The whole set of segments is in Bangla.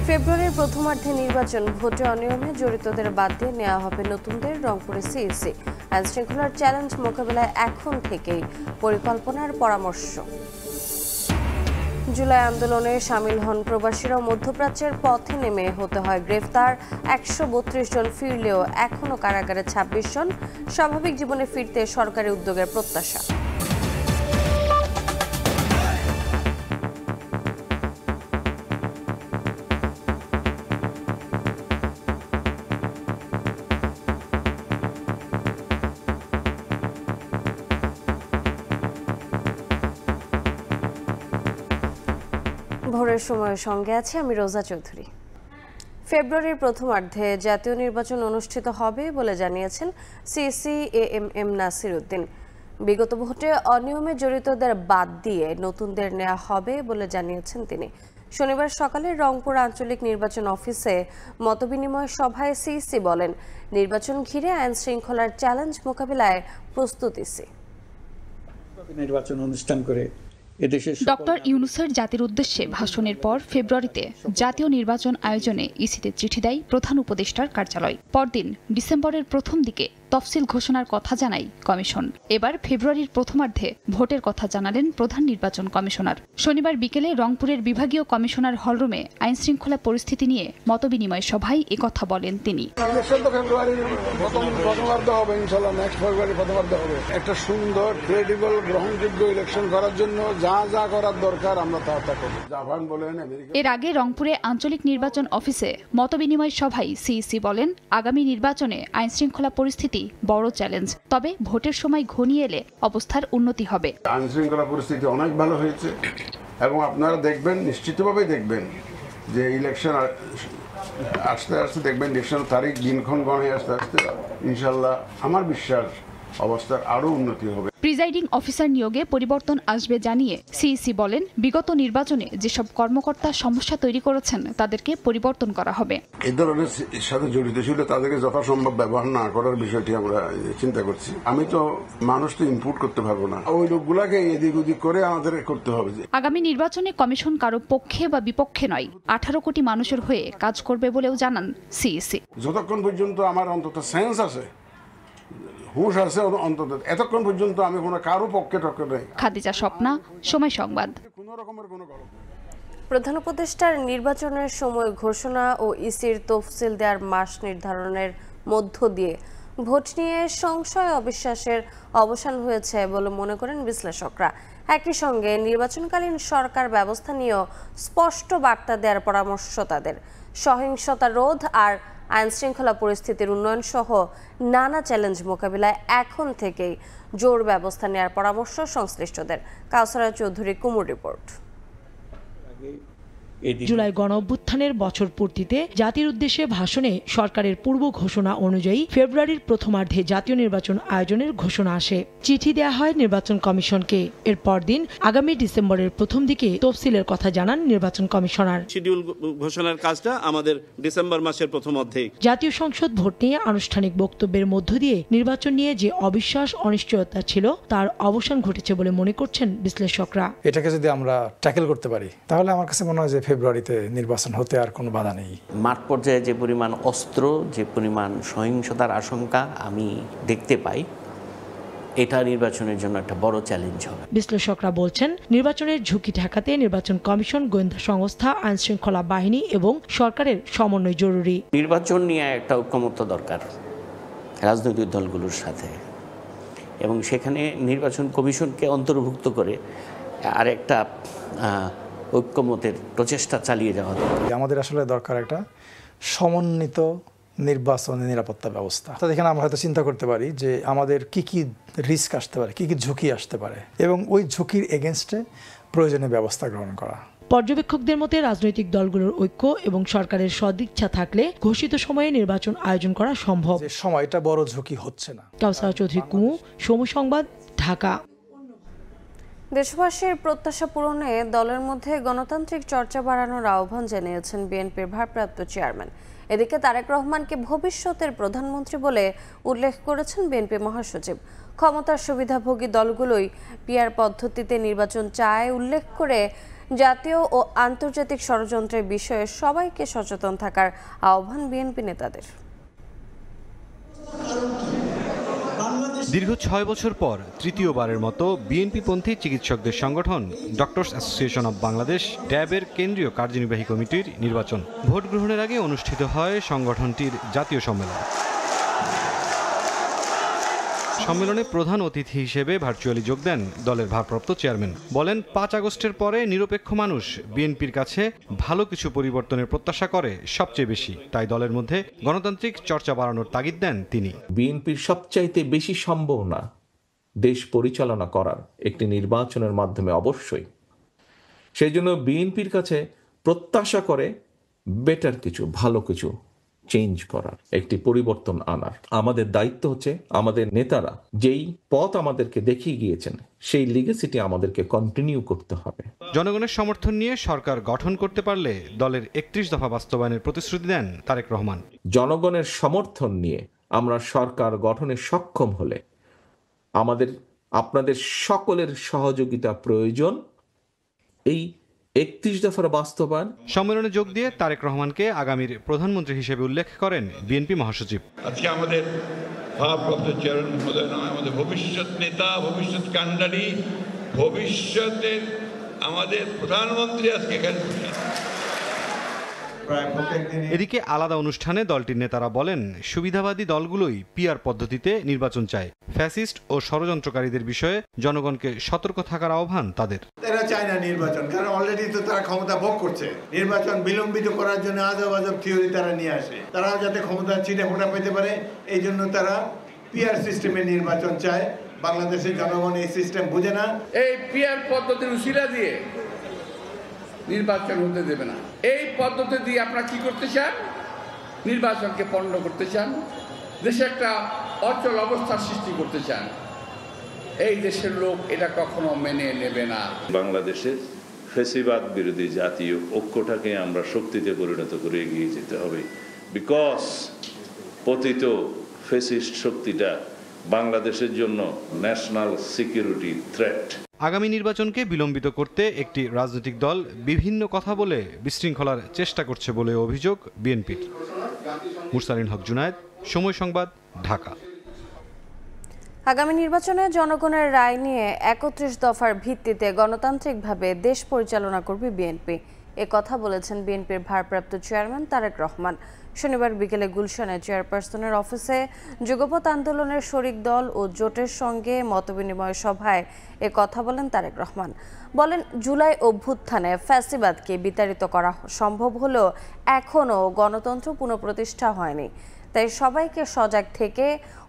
ফেব্রুয়ারির প্রথমার্ধে নির্বাচন, ভোটে অনিয়মে জড়িতদের বাদ দিয়ে নেওয়া হবে নতুনদের, রংপুরে সিইসি। আইনশৃঙ্খলার চ্যালেঞ্জ মোকাবেলায় এখন থেকেই পরিকল্পনার পরামর্শ। জুলাই আন্দোলনে সামিল হন প্রবাসীরাও, মধ্যপ্রাচ্যের পথে নেমে হতে হয় গ্রেফতার। ১৩২ জন ফিরলেও এখনও কারাগারে ২৬ জন। স্বাভাবিক জীবনে ফিরতে সরকারি উদ্যোগের প্রত্যাশা। ভোরের সময়ের সঙ্গে আছে আমি রোজা চৌধুরী। ফেব্রুয়ারির প্রথমার্ধে জাতীয় নির্বাচন অনুষ্ঠিত হবে বলে জানিয়েছেন সিইসি এএমএম নাসির উদ্দিন। বিগত ভোটে অনিয়মে জড়িতদের বাদ দিয়ে নতুনদের নেওয়া হবে বলে জানিয়েছেন তিনি। শনিবার সকালে রংপুর আঞ্চলিক নির্বাচন অফিসে মতবিনিময় সভায় সিইসি বলেন, নির্বাচন ঘিরে আইন শৃঙ্খলার চ্যালেঞ্জ মোকাবিলায় প্রস্তুতি। নির্বাচন অনুষ্ঠান করে ডক্টর ইউনূসের জাতির উদ্দেশ্যে ভাষণের পর ফেব্রুয়ারিতে জাতীয় নির্বাচন আয়োজনে ইসিতে চিঠি দেয় প্রধান উপদেষ্টার কার্যালয়। পরদিন ডিসেম্বরের প্রথম দিকে তফসিল ঘোষণার কথা জানায় কমিশন। এবার ফেব্রুয়ারির প্রথমার্ধে ভোটের কথা জানালেন প্রধান নির্বাচন কমিশনার। শনিবার বিকেলে রংপুরের বিভাগীয় কমিশনার হলরুমে আইন শৃঙ্খলা পরিস্থিতি নিয়ে মতবিনিময় সভায় একথা বলেন তিনি। একটা সুন্দর, ক্রেডিবল, গ্রহণযোগ্য ইলেকশন করার জন্য যা যা করার দরকার আমরা তা করব। জাপান বলেন, এর আগে রংপুরে আঞ্চলিক নির্বাচন অফিসে মতবিনিময় সভায় সিইসি বলেন, আগামী নির্বাচনে আইন শৃঙ্খলা পরিস্থিতি বড় চ্যালেঞ্জ, তবে ভোটের সময় ঘনিয়ে এলে অবস্থার উন্নতি হবে। আইন শৃঙ্খলা পরিস্থিতি অনেক ভালো হয়েছে এবং আপনারা দেখবেন, নিশ্চিতভাবেই দেখবেন যে ইলেকশন আস্তে আস্তে দেখবেন, ইলেকশন তারিখ দিনক্ষণ গণে আস্তে আস্তে ইনশাল্লাহ আমার বিশ্বাস অবস্থার আরো উন্নতি হবে। প্রিজাইডিং অফিসার নিয়োগে পরিবর্তন আসবে জানিয়ে সিইসি বলেন, বিগত নির্বাচনে যেসব কর্মকর্তা সমস্যা তৈরি করেছেন তাদেরকে পরিবর্তন করা হবে। এই ধরনের সাথে জড়িত ছিল তাদেরকে যথাসম্ভব ব্যবহার না করার বিষয়টি আমরা চিন্তা করছি। আমি তো মানুষ তো ইনপুট করতে পারবো না, ওই লোকগুলাকে এদিক ওদিক করে আমাদের করতে হবে। আগামী নির্বাচনে কমিশন কারো পক্ষে বা বিপক্ষে নয়, 18 কোটি মানুষের হয়ে কাজ করবে বলেও জানান সিইসি। যতক্ষণ পর্যন্ত আমার অন্তত সেন্স আছে, হুঁশ আছে, অন্তত এতক্ষণ পর্যন্ত আমি কোনো কারো পক্ষে টক্কর নেই। খাদিজা স্বপ্না, সময় সংবাদ। প্রধান উপদেষ্টার নির্বাচনের সময় ঘোষণা ও ইসির তফসিল দেওয়ার মাস নির্ধারণের মধ্য দিয়ে ভোট নিয়ে সংশয় অবিশ্বাসের অবসান হয়েছে বলে মনে করেন বিশ্লেষকরা। একই সঙ্গে নির্বাচনকালীন সরকার ব্যবস্থা নিয়েও স্পষ্ট বার্তা দেওয়ার পরামর্শ তাদের। সহিংসতা রোধ আর আইন শৃঙ্খলা পরিস্থিতির উন্নয়ন সহ নানা চ্যালেঞ্জ মোকাবিলায় এখন থেকেই জোর ব্যবস্থা নেওয়ার পরামর্শ সংশ্লিষ্টদের। কাউসারা চৌধুরী, কুমুর রিপোর্ট। জুলাই গণঅভ্যুত্থানের বছর পূর্তিতে জাতির উদ্দেশ্যে ভাষণে সরকারের পূর্ব ঘোষণা অনুযায়ী ফেব্রুয়ারির প্রথমার্ধে জাতীয় নির্বাচন আয়োজনের ঘোষণা আসে। চিঠি দেয়া হয় নির্বাচন কমিশনকে। এর পরদিন আগামী ডিসেম্বরের প্রথম দিকে তফসিলের কথা জানান নির্বাচন কমিশনার। শিডিউল ঘোষণার কাজটা আমাদের ডিসেম্বর মাসের প্রথমার্ধেই। জাতীয় সংসদ ভোট নিয়ে আনুষ্ঠানিক বক্তব্যের মধ্য দিয়ে নির্বাচন নিয়ে যে অবিশ্বাস, অনিশ্চয়তা ছিল তার অবসান ঘটেছে বলে মনে করছেন বিশ্লেষকরা। এটাকে যদি আমরা ট্যাকেল করতে পারি তাহলে আমার কাছে মনে হয় যে ফেব্রুয়ারিতে নির্বাচন হতে আর কোনো বাধা নেই। মাঠ পর্যায়ে যে পরিমাণ অস্ত্র, যে পরিমাণ সহিংসতার আশঙ্কা আমি দেখতে পাই, এটা নির্বাচনের জন্য একটা বড় চ্যালেঞ্জ হবে। বিশ্লেষকরা বলছেন, নির্বাচনের ঝুঁকি ঠেকাতে নির্বাচন কমিশন, গোয়েন্দা সংস্থা, আইন শৃঙ্খলা বাহিনী এবং সরকারের সমন্বয় জরুরি। নির্বাচন নিয়ে একটা ঐক্যমত্য দরকার রাজনৈতিক দলগুলোর সাথে, এবং সেখানে নির্বাচন কমিশনকে অন্তর্ভুক্ত করে আর একটা ঐক্যমতের প্রচেষ্টা চালিয়ে যাওয়া দরকার। আমাদের আসলে দরকার একটা সমন্বিত নির্বাচনী নিরাপত্তা ব্যবস্থা। তো এখানে আমরা হয়তো চিন্তা করতে পারি যে আমাদের কি কি রিস্ক আসতে পারে, কি কি ঝুঁকি আসতে পারে, এবং ওই ঝুঁকির এগেনস্টে প্রয়োজনীয় ব্যবস্থা গ্রহণ করা। পর্যবেক্ষকদের মতে রাজনৈতিক দলগুলোর ঐক্য এবং সরকারের সদিচ্ছা থাকলে ঘোষিত সময়ে নির্বাচন আয়োজন করা সম্ভব। সময়টা বড় ঝুঁকি হচ্ছে না। কাউসারা চৌধুরী, কুমু, সময় সংবাদ, ঢাকা। দেশবাসীর প্রত্যাশা পূরণে দলের মধ্যে গণতান্ত্রিক চর্চা বাড়ানোর আহ্বান জানিয়েছেন বিএনপির ভারপ্রাপ্ত চেয়ারম্যান। এদিকে তারেক রহমানকে ভবিষ্যতের প্রধানমন্ত্রী বলে উল্লেখ করেছেন বিএনপি মহাসচিব। ক্ষমতার সুবিধাভোগী দলগুলোই পিআর পদ্ধতিতে নির্বাচন চায় উল্লেখ করে জাতীয় ও আন্তর্জাতিক ষড়যন্ত্রের বিষয়ে সবাইকে সচেতন থাকার আহ্বান বিএনপি নেতাদের। দীর্ঘ ৬ বছর পর তৃতীয়বারের মতো বিএনপিপন্থী চিকিৎসকদের সংগঠন ডক্টরস অ্যাসোসিয়েশন অব বাংলাদেশ ড্যাবের কেন্দ্রীয় কার্যনির্বাহী কমিটির নির্বাচন। ভোট গ্রহণের আগে অনুষ্ঠিত হয় সংগঠনটির জাতীয় সম্মেলন। সম্মেলনে প্রধান অতিথি হিসেবে ভার্চুয়ালি যোগ দেন দলের ভারপ্রাপ্ত চেয়ারম্যান। বলেন ৫ আগস্টের পরে নিরপেক্ষ মানুষ বিএনপির কাছে ভালো কিছু পরিবর্তনের প্রত্যাশা করে সবচেয়ে বেশি, তাই দলের মধ্যে গণতান্ত্রিক চর্চা বাড়ানোর তাগিদ দেন তিনি। বিএনপির সবচাইতে বেশি সম্ভাবনা দেশ পরিচালনা করার একটি নির্বাচনের মাধ্যমে অবশ্যই। সেই জন্য বিএনপির কাছে প্রত্যাশা করে বেটার কিছু, ভালো কিছু চেঞ্জ করার, একটি পরিবর্তন আনার। আমাদের দায়িত্ব হচ্ছে আমাদের নেতারা যেই পথ আমাদেরকে দেখিয়ে গিয়েছেন সেই লিগেসিটি আমাদেরকে কন্টিনিউ করতে হবে। জনগণের সমর্থন নিয়ে সরকার গঠন করতে পারলে দলের ৩১ দফা বাস্তবায়নের প্রতিশ্রুতি দেন তারেক রহমান। জনগণের সমর্থন নিয়ে আমরা সরকার গঠনে সক্ষম হলে আপনাদের সকলের সহযোগিতা প্রয়োজন। এই ৩১ দফার বাস্তবায়ন। সম্মেলনে যোগ দিয়ে তারেক রহমানকে আগামীর প্রধানমন্ত্রী হিসেবে উল্লেখ করেন বিএনপি মহাসচিব। আজকে আমাদের ভারপ্রাপ্ত চেয়ারম্যান মহোদয় নয়, আমাদের ভবিষ্যৎ নেতা, ভবিষ্যৎ কাণ্ডারি, ভবিষ্যতের আমাদের প্রধানমন্ত্রী আজকে এখানে। এদিকে আলাদা অনুষ্ঠানে দলটির নেতারা বলেন সুবিধাবাদী দলগুলোই পিআর পদ্ধতিতে নির্বাচন চায়। ফ্যাসিস্ট ও ষড়যন্ত্রকারীদের বিষয়ে জনগণকে সতর্ক থাকার আহ্বান তাদের। এরা চায় না নির্বাচন, কারণ অলরেডি তো তারা ক্ষমতা ভোগ করছে। নির্বাচন বিলম্বিত করার জন্য আজব আজব থিওরি তারা নিয়ে আসে। তারা যাতে ক্ষমতা ছিটে ফোটা পেতে পারে, এই জন্য তারা পিআর সিস্টেমে নির্বাচন চায়। বাংলাদেশের জনগণ এই সিস্টেম বুঝে না। এই পিআর পদ্ধতির উসিলা দিয়ে নির্বাচন হতে দেবে না। এই পদ্ধতি দিয়ে আপনারা কি করতে চান? নির্বাচনকে পণ্ড করতে চান, দেশে একটা অচল অবস্থার সৃষ্টি করতে চান। এই দেশের লোক এটা কখনো মেনে নেবে না। বাংলাদেশের ফ্যাসিবাদ বিরোধী জাতীয় ঐক্যটাকে আমরা শক্তিতে পরিণত করে এগিয়ে যেতে হবে। বিকজ পতিত ফ্যাসিস্ট শক্তিটা বাংলাদেশের জন্য ন্যাশনাল সিকিউরিটি থ্রেট। আগামী নির্বাচনকে বিলম্বিত করতে একটি রাজনৈতিক দল বিভিন্ন কথা বলে বিশৃঙ্খলার চেষ্টা করছে বলে অভিযোগ বিএনপির। মুরসালিন হক জুনায়েদ, সময় সংবাদ, ঢাকা। আগামী নির্বাচনে জনগণের রায় নিয়ে ৩১ দফার ভিত্তিতে গণতান্ত্রিকভাবে দেশ পরিচালনা করবে বিএনপি। এ কথা বলেছেন বিএনপির ভারপ্রাপ্ত চেয়ারম্যান তারেক রহমান। শনিবার বিকেলে গুলশানে চেয়ারপারসনের অফিসে যুগপৎ আন্দোলনের শরিক দল ও জোটের সঙ্গে মতবিনিময় সভায় এ কথা বলেন তারেক রহমান। বলেন জুলাই অভ্যুত্থানে ফ্যাসিবাদকে বিতাড়িত করা সম্ভব হলেও এখনও গণতন্ত্র পুনঃপ্রতিষ্ঠা হয়নি, তাই সবাইকে সজাগ থেকে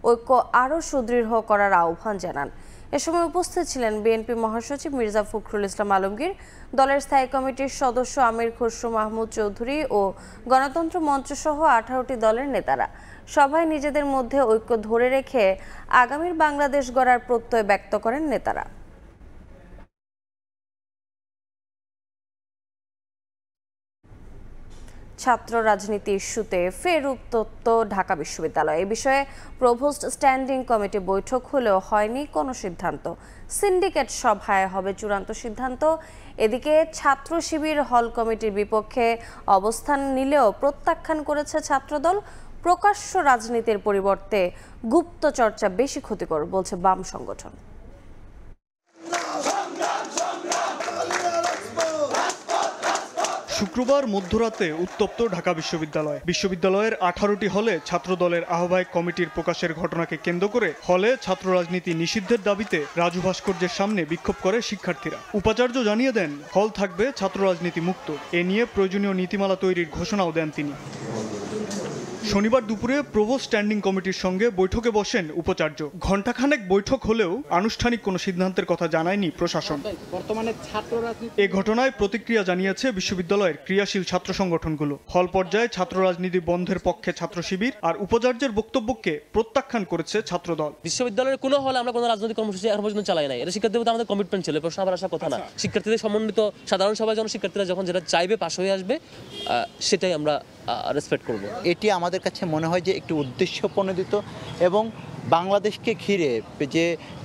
ঐক্য আরও সুদৃঢ় করার আহ্বান জানান। এ সময় উপস্থিত ছিলেন বিএনপি মহাসচিব মির্জা ফখরুল ইসলাম আলমগীর, দলের স্থায়ী কমিটির সদস্য আমির খসরু মাহমুদ চৌধুরী ও গণতন্ত্র মঞ্চ সহ 18টি দলের নেতারা। সভায় নিজেদের মধ্যে ঐক্য ধরে রেখে আগামীর বাংলাদেশ গড়ার প্রত্যয় ব্যক্ত করেন নেতারা। ছাত্র রাজনীতি ইস্যুতে ফের উত্তপ্ত ঢাকা বিশ্ববিদ্যালয়। এ বিষয়ে প্রভোস্ট স্ট্যান্ডিং কমিটি বৈঠক হলেও হয়নি কোনো সিদ্ধান্ত। সিন্ডিকেট সভায় হবে চূড়ান্ত সিদ্ধান্ত। এদিকে ছাত্র শিবির হল কমিটির বিপক্ষে অবস্থান নিলেও প্রত্যাখ্যান করেছে ছাত্রদল। প্রকাশ্য রাজনীতির পরিবর্তে গুপ্ত চর্চা বেশি ক্ষতিকর বলছে বাম সংগঠন। শুক্রবার মধ্যরাতে উত্তপ্ত ঢাকা বিশ্ববিদ্যালয়ের 18টি হলে ছাত্রদলের আহ্বায়ক কমিটির প্রকাশের ঘটনাকে কেন্দ্র করে হলে ছাত্র রাজনীতি নিষিদ্ধের দাবিতে রাজু ভাস্কর্যের সামনে বিক্ষোভ করে শিক্ষার্থীরা। উপাচার্য জানিয়ে দেন হল থাকবে ছাত্র রাজনীতি মুক্ত। এ নিয়ে প্রয়োজনীয় নীতিমালা তৈরির ঘোষণাও দেন তিনি। শনিবার দুপুরে প্রভোস্ট স্ট্যান্ডিং কমিটির সঙ্গে বৈঠকে বসেন উপাচার্য। ঘণ্টাখানেক বৈঠক হলেও আনুষ্ঠানিক কোনো সিদ্ধান্তের কথা জানায়নি প্রশাসন। এ ঘটনায় প্রতিক্রিয়া জানিয়েছে বিশ্ববিদ্যালয়ের ক্রিয়াশীল ছাত্র সংগঠনগুলো। হল পর্যায়ে ছাত্র রাজনীতি বন্ধের পক্ষে ছাত্র শিবির আর উপাচার্যের বক্তব্যকে প্রত্যাখ্যান করেছে ছাত্রদল। বিশ্ববিদ্যালয়ের কোনো হলে আমরা কোনো রাজনৈতিক কর্মসূচি এখন পর্যন্ত চালাই নাই। এটা শিক্ষার্থীদের আমাদের কমিটমেন্ট ছিল, প্রশ্ন আবার আসার কথা না। শিক্ষার্থীদের সমন্বিত সাধারণ সভায় যখন শিক্ষার্থীরা যখন যেটা চাইবে পাশ হয়ে আসবে, সেটাই আমরা রেসপেক্ট করব। এটি আমাদের কাছে মনে হয় যে একটি উদ্দেশ্য প্রণোদিত এবং বাংলাদেশকে ঘিরে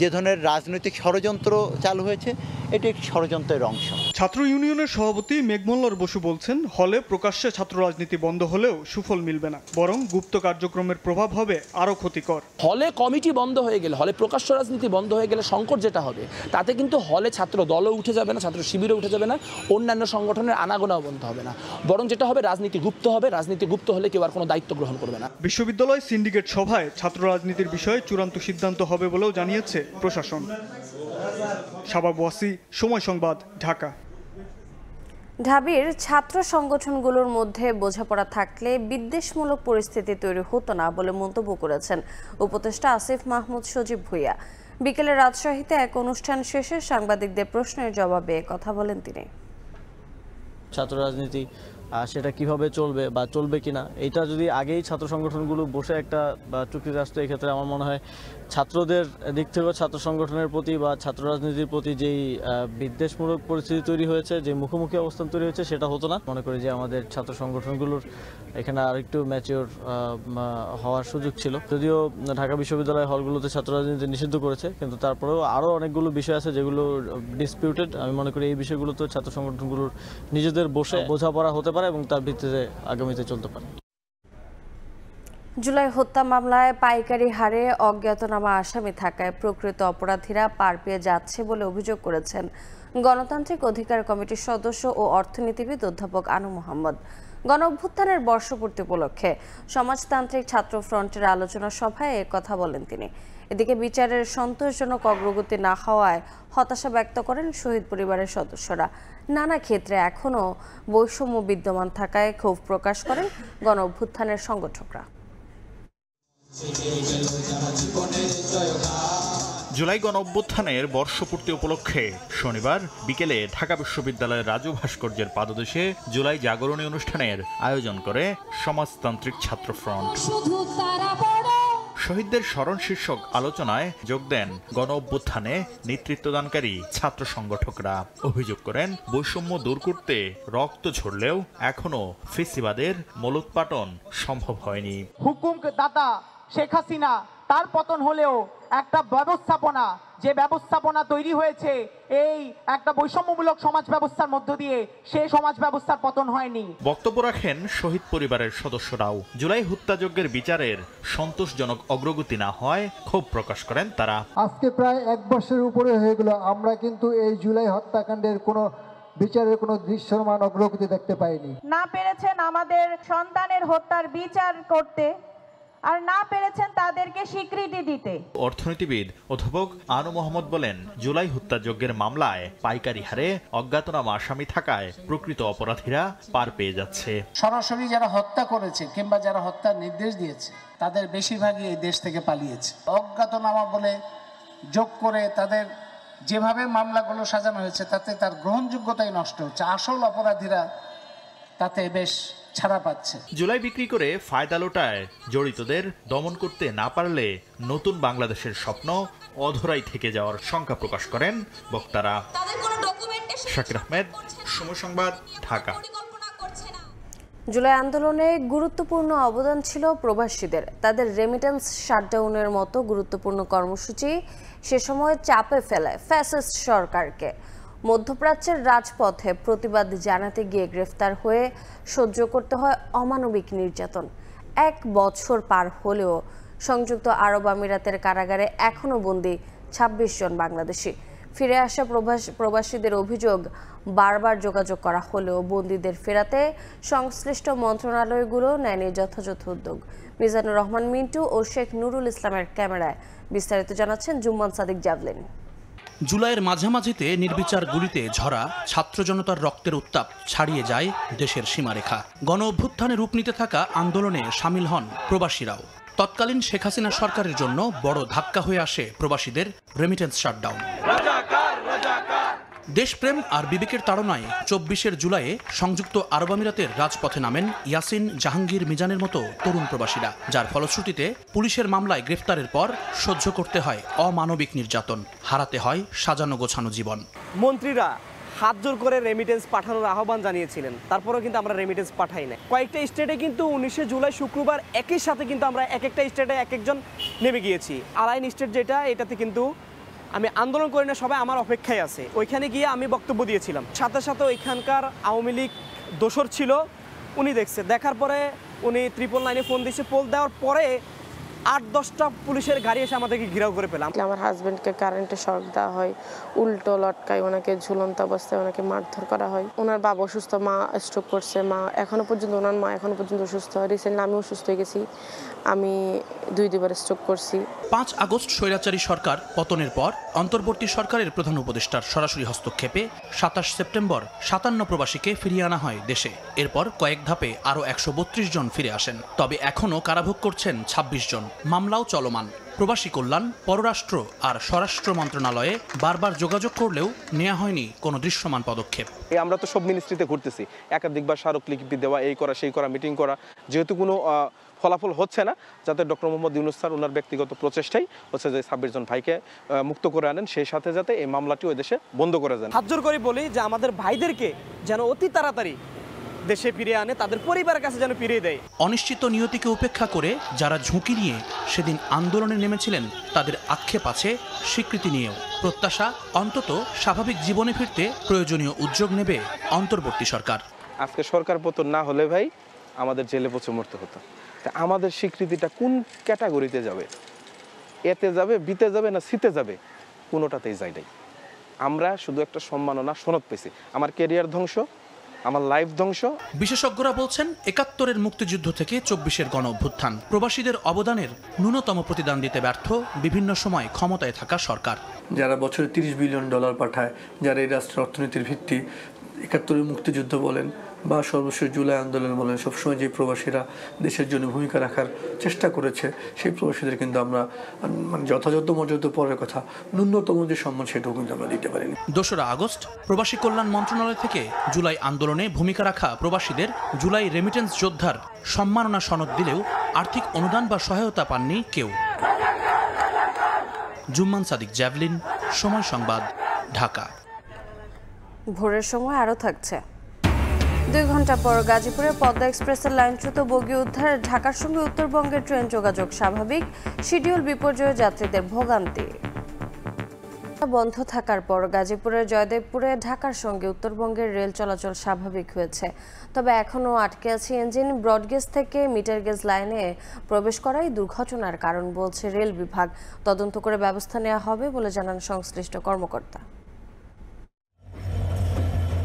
যে ধরনের রাজনৈতিক ষড়যন্ত্র চালু হয়েছে, এটি একটি ষড়যন্ত্রের অংশ। ছাত্র ইউনিয়নের সভাপতি মেঘমল্লার বসু বলছেন, হলে প্রকাশ্যে ছাত্র রাজনীতি বন্ধ হলেও সুফল মিলবে না, বরং গুপ্ত কার্যক্রমের প্রভাব হবে আরও ক্ষতিকর। হলে কমিটি বন্ধ হয়ে গেলে, হলে প্রকাশ্য রাজনীতি বন্ধ হয়ে গেলে সংকট যেটা হবে, তাতে কিন্তু হলে ছাত্র দলও উঠে যাবে না, ছাত্র শিবিরও উঠে যাবে না, অন্যান্য সংগঠনের আনাগোনাও বন্ধ হবে না, বরং যেটা হবে রাজনীতি গুপ্ত হবে। রাজনীতি গুপ্ত হলে কেউ আর কোনো দায়িত্ব গ্রহণ করবে না। বিশ্ববিদ্যালয় সিন্ডিকেট সভায় ছাত্র রাজনীতির বিষয়ে চূড়ান্ত সিদ্ধান্ত হবে বলেও জানিয়েছে প্রশাসন। শাবাব ওয়াসি, সময় সংবাদ, ঢাকা। ঢাবির ছাত্র সংগঠনগুলোর মধ্যে বোঝাপড়া থাকলে বিদ্বেষমূলক পরিস্থিতি তৈরি হতো না বলে মন্তব্য করেছেন উপদেষ্টা আসিফ মাহমুদ সজীব ভুঁইয়া। বিকেলে রাজশাহীতে এক অনুষ্ঠান শেষে সাংবাদিকদের প্রশ্নের জবাবে কথা বলেন তিনি। ছাত্র রাজনীতি সেটা কিভাবে চলবে বা চলবে কিনা, এটা যদি আগেই ছাত্র সংগঠনগুলো বসে একটা চুক্তি আসতো, এক্ষেত্রে আমার মনে হয় ছাত্রদের দিক থেকেও ছাত্র সংগঠনের প্রতি বা ছাত্র রাজনীতির প্রতি যেই বিদ্বেষমূলক পরিস্থিতি তৈরি হয়েছে, যে মুখোমুখি অবস্থান তৈরি হয়েছে, সেটা হতো না। মনে করি যে আমাদের ছাত্র সংগঠনগুলোর এখানে আরেকটু ম্যাচিওর হওয়ার সুযোগ ছিল। যদিও ঢাকা বিশ্ববিদ্যালয় হলগুলোতে ছাত্র রাজনীতি নিষিদ্ধ করেছে, কিন্তু তারপরেও আরও অনেকগুলো বিষয় আছে যেগুলো ডিসপিউটেড। আমি মনে করি এই বিষয়গুলোতে ছাত্র সংগঠনগুলোর নিজেদের বসে বোঝাপড়া হতে পারে এবং তার ভিত্তিতে আগামীতে চলতে পারে। জুলাই হত্যা মামলায় পাইকারি হারে অজ্ঞাতনামা আসামি থাকায় প্রকৃত অপরাধীরা পার পেয়ে যাচ্ছে বলে অভিযোগ করেছেন গণতান্ত্রিক অধিকার কমিটির সদস্য ও অর্থনীতিবিদ অধ্যাপক আনু মোহাম্মদ। গণঅভ্যুত্থানের বর্ষপূর্তি উপলক্ষে সমাজতান্ত্রিক ছাত্র ফ্রন্টের আলোচনা সভায় এ কথা বলেন তিনি। এদিকে বিচারের সন্তোষজনক অগ্রগতি না হওয়ায় হতাশা ব্যক্ত করেন শহীদ পরিবারের সদস্যরা। নানা ক্ষেত্রে এখনও বৈষম্য বিদ্যমান থাকায় ক্ষোভ প্রকাশ করেন গণঅভ্যুত্থানের সংগঠকরা। জুলাই গণঅভ্যুত্থানের বর্ষপূর্তি উপলক্ষে শনিবার বিকেলে ঢাকা বিশ্ববিদ্যালয়ের রাজু ভাস্কর্যের পাদদেশে জুলাই জাগরণী অনুষ্ঠানের আয়োজন করে সমাজতান্ত্রিক ছাত্র ফ্রন্ট। শহীদদের স্মরণ শীর্ষক আলোচনায় যোগ দেন গণঅভ্যুত্থানে নেতৃত্বদানকারী ছাত্র সংগঠকরা। অভিযোগ করেন, বৈষম্য দূর করতে রক্ত ঝরলেও এখনো ফেসিবাদের মূলোৎপাটন সম্ভব হয়নি। হুকুমদাতা শেখ হাসিনা তার পতন হলেও একটা ব্যবস্থাপনা, যে ব্যবস্থাপনা তৈরি হয়েছে এই একটা বৈষম্যমূলক সমাজ ব্যবস্থার মধ্য দিয়ে, সেই সমাজ ব্যবস্থার পতন হয়নি। বক্তব্য রাখেন শহীদ পরিবারের সদস্যরাও। জুলাই হত্যাযজ্ঞের বিচারের সন্তোষজনক অগ্রগতি না হয় ক্ষোভ প্রকাশ করেন তারা। আজকে প্রায় 1 বছরের উপরে হয়ে গেল, আমরা কিন্তু এই জুলাই হত্যাকাণ্ডের কোনো বিচারের কোনো দৃশ্যমান অগ্রগতি দেখতে পাইনি। না পেরেছেন আমাদের সন্তানের হত্যার বিচার করতে, আর না পেরেছেন তাদেরকে স্বীকৃতি দিতে। অর্থনীতিবিদ অধ্যাপক আনু মোহাম্মদ বলেন, জুলাই হত্যাযজ্ঞের মামলায় পাইকারি হারে অজ্ঞাতনামা আসামি থাকায় প্রকৃত অপরাধীরা পার পেয়ে যাচ্ছে। সরাসরি যারা হত্যা করেছে কিংবা যারা হত্যার নির্দেশ দিয়েছে তাদের বেশিরভাগই এই দেশ থেকে পালিয়েছে। অজ্ঞাতনামা বলে যোগ করে তাদের যেভাবে মামলাগুলো সাজানো হয়েছে তাতে তার গ্রহণযোগ্যতাই নষ্ট হচ্ছে। আসল অপরাধীরা তাতে বেশ ছাড়া পাচ্ছে। জুলাই বিক্রি করে ফায়দা লোটায় জড়িতদের দমন করতে না পারলে নতুন বাংলাদেশের স্বপ্ন অধরাই থেকে যাওয়ার শঙ্কা প্রকাশ করেন বক্তারা। শাকির আহমেদ, সময় সংবাদ, ঢাকা। জুলাই আন্দোলনে গুরুত্বপূর্ণ অবদান ছিল প্রবাসীদের। তাদের রেমিটেন্স শাটডাউনের মতো গুরুত্বপূর্ণ কর্মসূচি সে সময় চাপে ফেলে ফ্যাসিস্ট সরকারকে। মধ্যপ্রাচ্যের রাজপথে প্রতিবাদ জানাতে গিয়ে গ্রেফতার হয়ে সহ্য করতে হয় অমানবিক নির্যাতন। 1 বছর পার হলেও সংযুক্ত আরব আমিরাতের কারাগারে এখনও বন্দী 26 জন বাংলাদেশি। ফিরে আসা প্রবাসীদের অভিযোগ, বারবার যোগাযোগ করা হলেও বন্দীদের ফেরাতে সংশ্লিষ্ট মন্ত্রণালয়গুলো নেয়নি যথাযথ উদ্যোগ। মিজানুর রহমান মিন্টু ও শেখ নুরুল ইসলামের ক্যামেরায় বিস্তারিত জানাচ্ছেন জুম্মান সাদিক জাভলিন। জুলাইয়ের মাঝামাঝিতে নির্বিচার গুলিতে ঝরা ছাত্র জনতার রক্তের উত্তাপ ছাড়িয়ে যায় দেশের সীমারেখা। গণ অভ্যুত্থানে রূপ নিতে থাকা আন্দোলনে সামিল হন প্রবাসীরাও। তৎকালীন শেখ হাসিনা সরকারের জন্য বড় ধাক্কা হয়ে আসে প্রবাসীদের রেমিটেন্স শাটডাউন। দেশপ্রেম আর বিবেকের তাড়নায় 24 জুলাইয়ে সংযুক্ত আরব আমিরাতের রাজপথে নামেন ইয়াসিন, জাহাঙ্গীর, মিজানের মতো তরুণ প্রবাসীরা, যার ফলশ্রুতিতে পুলিশের মামলায় গ্রেফতারের পর সহ্য করতে হয় অমানবিক নির্যাতন, হারাতে হয় সাজানো গোছানো জীবন। মন্ত্রীরা হাত জোর করে রেমিটেন্স পাঠানোর আহ্বান জানিয়েছিলেন, তারপরেও কিন্তু আমরা রেমিটেন্স পাঠাই না। কয়েকটা স্টেটে কিন্তু 19 জুলাই শুক্রবার একই সাথে কিন্তু আমরা এক একটা স্টেটে এক একজন নেমে গিয়েছি। আলাইন স্টেট যেটা, এটাতে কিন্তু আমি আন্দোলন করি না, সবাই আমার অপেক্ষায় আছে। ওইখানে গিয়ে আমি বক্তব্য দিয়েছিলাম, সাথে সাথে ওইখানকার আওয়ামী লীগ দোসর ছিল, উনি দেখছে, দেখার পরে উনি 999 ফোন দিয়েছে। পোল দেওয়ার পরে 8-10টা পুলিশের গাড়ি এসে আমাদেরকে ঘেরাও করে পেলাম। আমার হাজবেন্ডকে কারেন্টে শক দেওয়া হয়, উল্টো লটকায়, ওনাকে ঝুলন্ত অবস্থায় ওনাকে মারধর করা হয়। ওনার বাবা অসুস্থ, মা স্ট্রোক করছে, ওনার মা এখনো পর্যন্ত অসুস্থ। রিসেন্টলি আমি অসুস্থ হয়ে গেছি, আমি 2বার স্ট্রোক করছি। 5 আগস্ট স্বৈরাচারী সরকার পতনের পর অন্তর্বর্তী সরকারের প্রধান উপদেষ্টার সরাসরি হস্তক্ষেপে 27 সেপ্টেম্বর 57 প্রবাসীকে ফিরিয়ে আনা হয় দেশে। এরপর কয়েক ধাপে আরও 132 জন ফিরে আসেন। তবে এখনও কারাভোগ করছেন 26 জন। মামলাও চলমান। প্রবাসী কল্যাণ, পররাষ্ট্র আর স্বরাষ্ট্র মন্ত্রণালয়ে বারবার যোগাযোগ করলেও নেওয়া হয়নি কোনো দৃশ্যমান পদক্ষেপ। আমরা তো সব মিনিস্ট্রিতে ঘুরতেছি, একাধিকবার স্মারকলিপি দেওয়া, এই করা সেই করা, মিটিং করা, যেহেতু কোনো ফলাফল হচ্ছে না, যাতে ডক্টর মোহাম্মদ ইউনূস স্যার ওনার ব্যক্তিগত প্রচেষ্টাই হচ্ছে যে 26 জন ভাইকে মুক্ত করে আনেন, সেই সাথে যাতে এই মামলাটি ওই দেশে বন্ধ করে দেন। হাত জোর করে বলি যে আমাদের ভাইদেরকে যেন অতি তাড়াতাড়ি দেশে ফিরিয়ে আনে, তাদের পরিবারের কাছে যেন ফিরিয়ে দেয়। অনিশ্চিত নিয়তিকে উপেক্ষা করে যারা ঝুঁকি নিয়ে সেদিন আন্দোলনে নেমেছিলেন, তাদের আক্ষেপ আছে স্বীকৃতি নিয়েও। প্রত্যাশা, অন্তত স্বাভাবিক জীবনে ফিরতে প্রয়োজনীয় উদ্যোগ নেবে অন্তর্বর্তী সরকার। আজকে সরকার পতন না হলে ভাই আমাদের জেলে পচে মরতে হতো। তা আমাদের স্বীকৃতিটা কোন ক্যাটাগরিতে যাবে? এতে যাবে, বিতে যাবে, না সিতে যাবে? কোনোটাতেই যাই নাই। আমরা শুধু একটা সম্মাননা সনদ পেয়েছি। আমার ক্যারিয়ার ধ্বংস, আমার লাইফ ধ্বংস। বিশেষজ্ঞরা বলছেন 71-এর মুক্তিযুদ্ধ থেকে 24-এর গণ অভ্যুত্থান প্রবাসীদের অবদানের ন্যূনতম প্রতিদান দিতে ব্যর্থ বিভিন্ন সময় ক্ষমতায় থাকা সরকার। যারা বছরে $30 বিলিয়ন পাঠায়, যারা এই রাষ্ট্রের অর্থনীতির ভিত্তি, 71-এর মুক্তিযুদ্ধ বলেন বা সর্বশেষ জুলাই আন্দোলন বলেন, সবসময় যে প্রবাসীরা দেশের জন্য ভূমিকা রাখার চেষ্টা করেছে, সেই প্রবাসীদের কিন্তু আমরা যথাযথ মর্যাদা পরের কথা, ন্যূনতম যে সম্মান সেটাও কিন্তু আমরা দিতে পারিনি। 2 আগস্ট প্রবাসী কল্যাণ মন্ত্রণালয় থেকে জুলাই আন্দোলনে ভূমিকা রাখা প্রবাসীদের জুলাই রেমিটেন্স যোদ্ধার সম্মাননা সনদ দিলেও আর্থিক অনুদান বা সহায়তা পাননি কেউ। জুম্মান সাদিক, জ্যাভলিন, সময় সংবাদ, ঢাকা। ভোরের সময় আরও থাকছে। 2 ঘন্টা পর গাজীপুরে পদ্মা এক্সপ্রেসের লাইনচ্যুত বগি উদ্ধার। ঢাকার সঙ্গে উত্তরবঙ্গের ট্রেন যোগাযোগ স্বাভাবিক। শিডিউল বিপর্যয়ে যাত্রীদের ভোগান্তি। বন্ধ থাকার পর গাজীপুরের জয়দেবপুরে ঢাকার সঙ্গে উত্তরবঙ্গের রেল চলাচল স্বাভাবিক হয়েছে। তবে এখনও আটকে আছে ইঞ্জিন। ব্রডগেজ থেকে মিটার গেজ লাইনে প্রবেশ করাই দুর্ঘটনার কারণ বলছে রেল বিভাগ। তদন্ত করে ব্যবস্থা নেওয়া হবে বলে জানান সংশ্লিষ্ট কর্মকর্তা।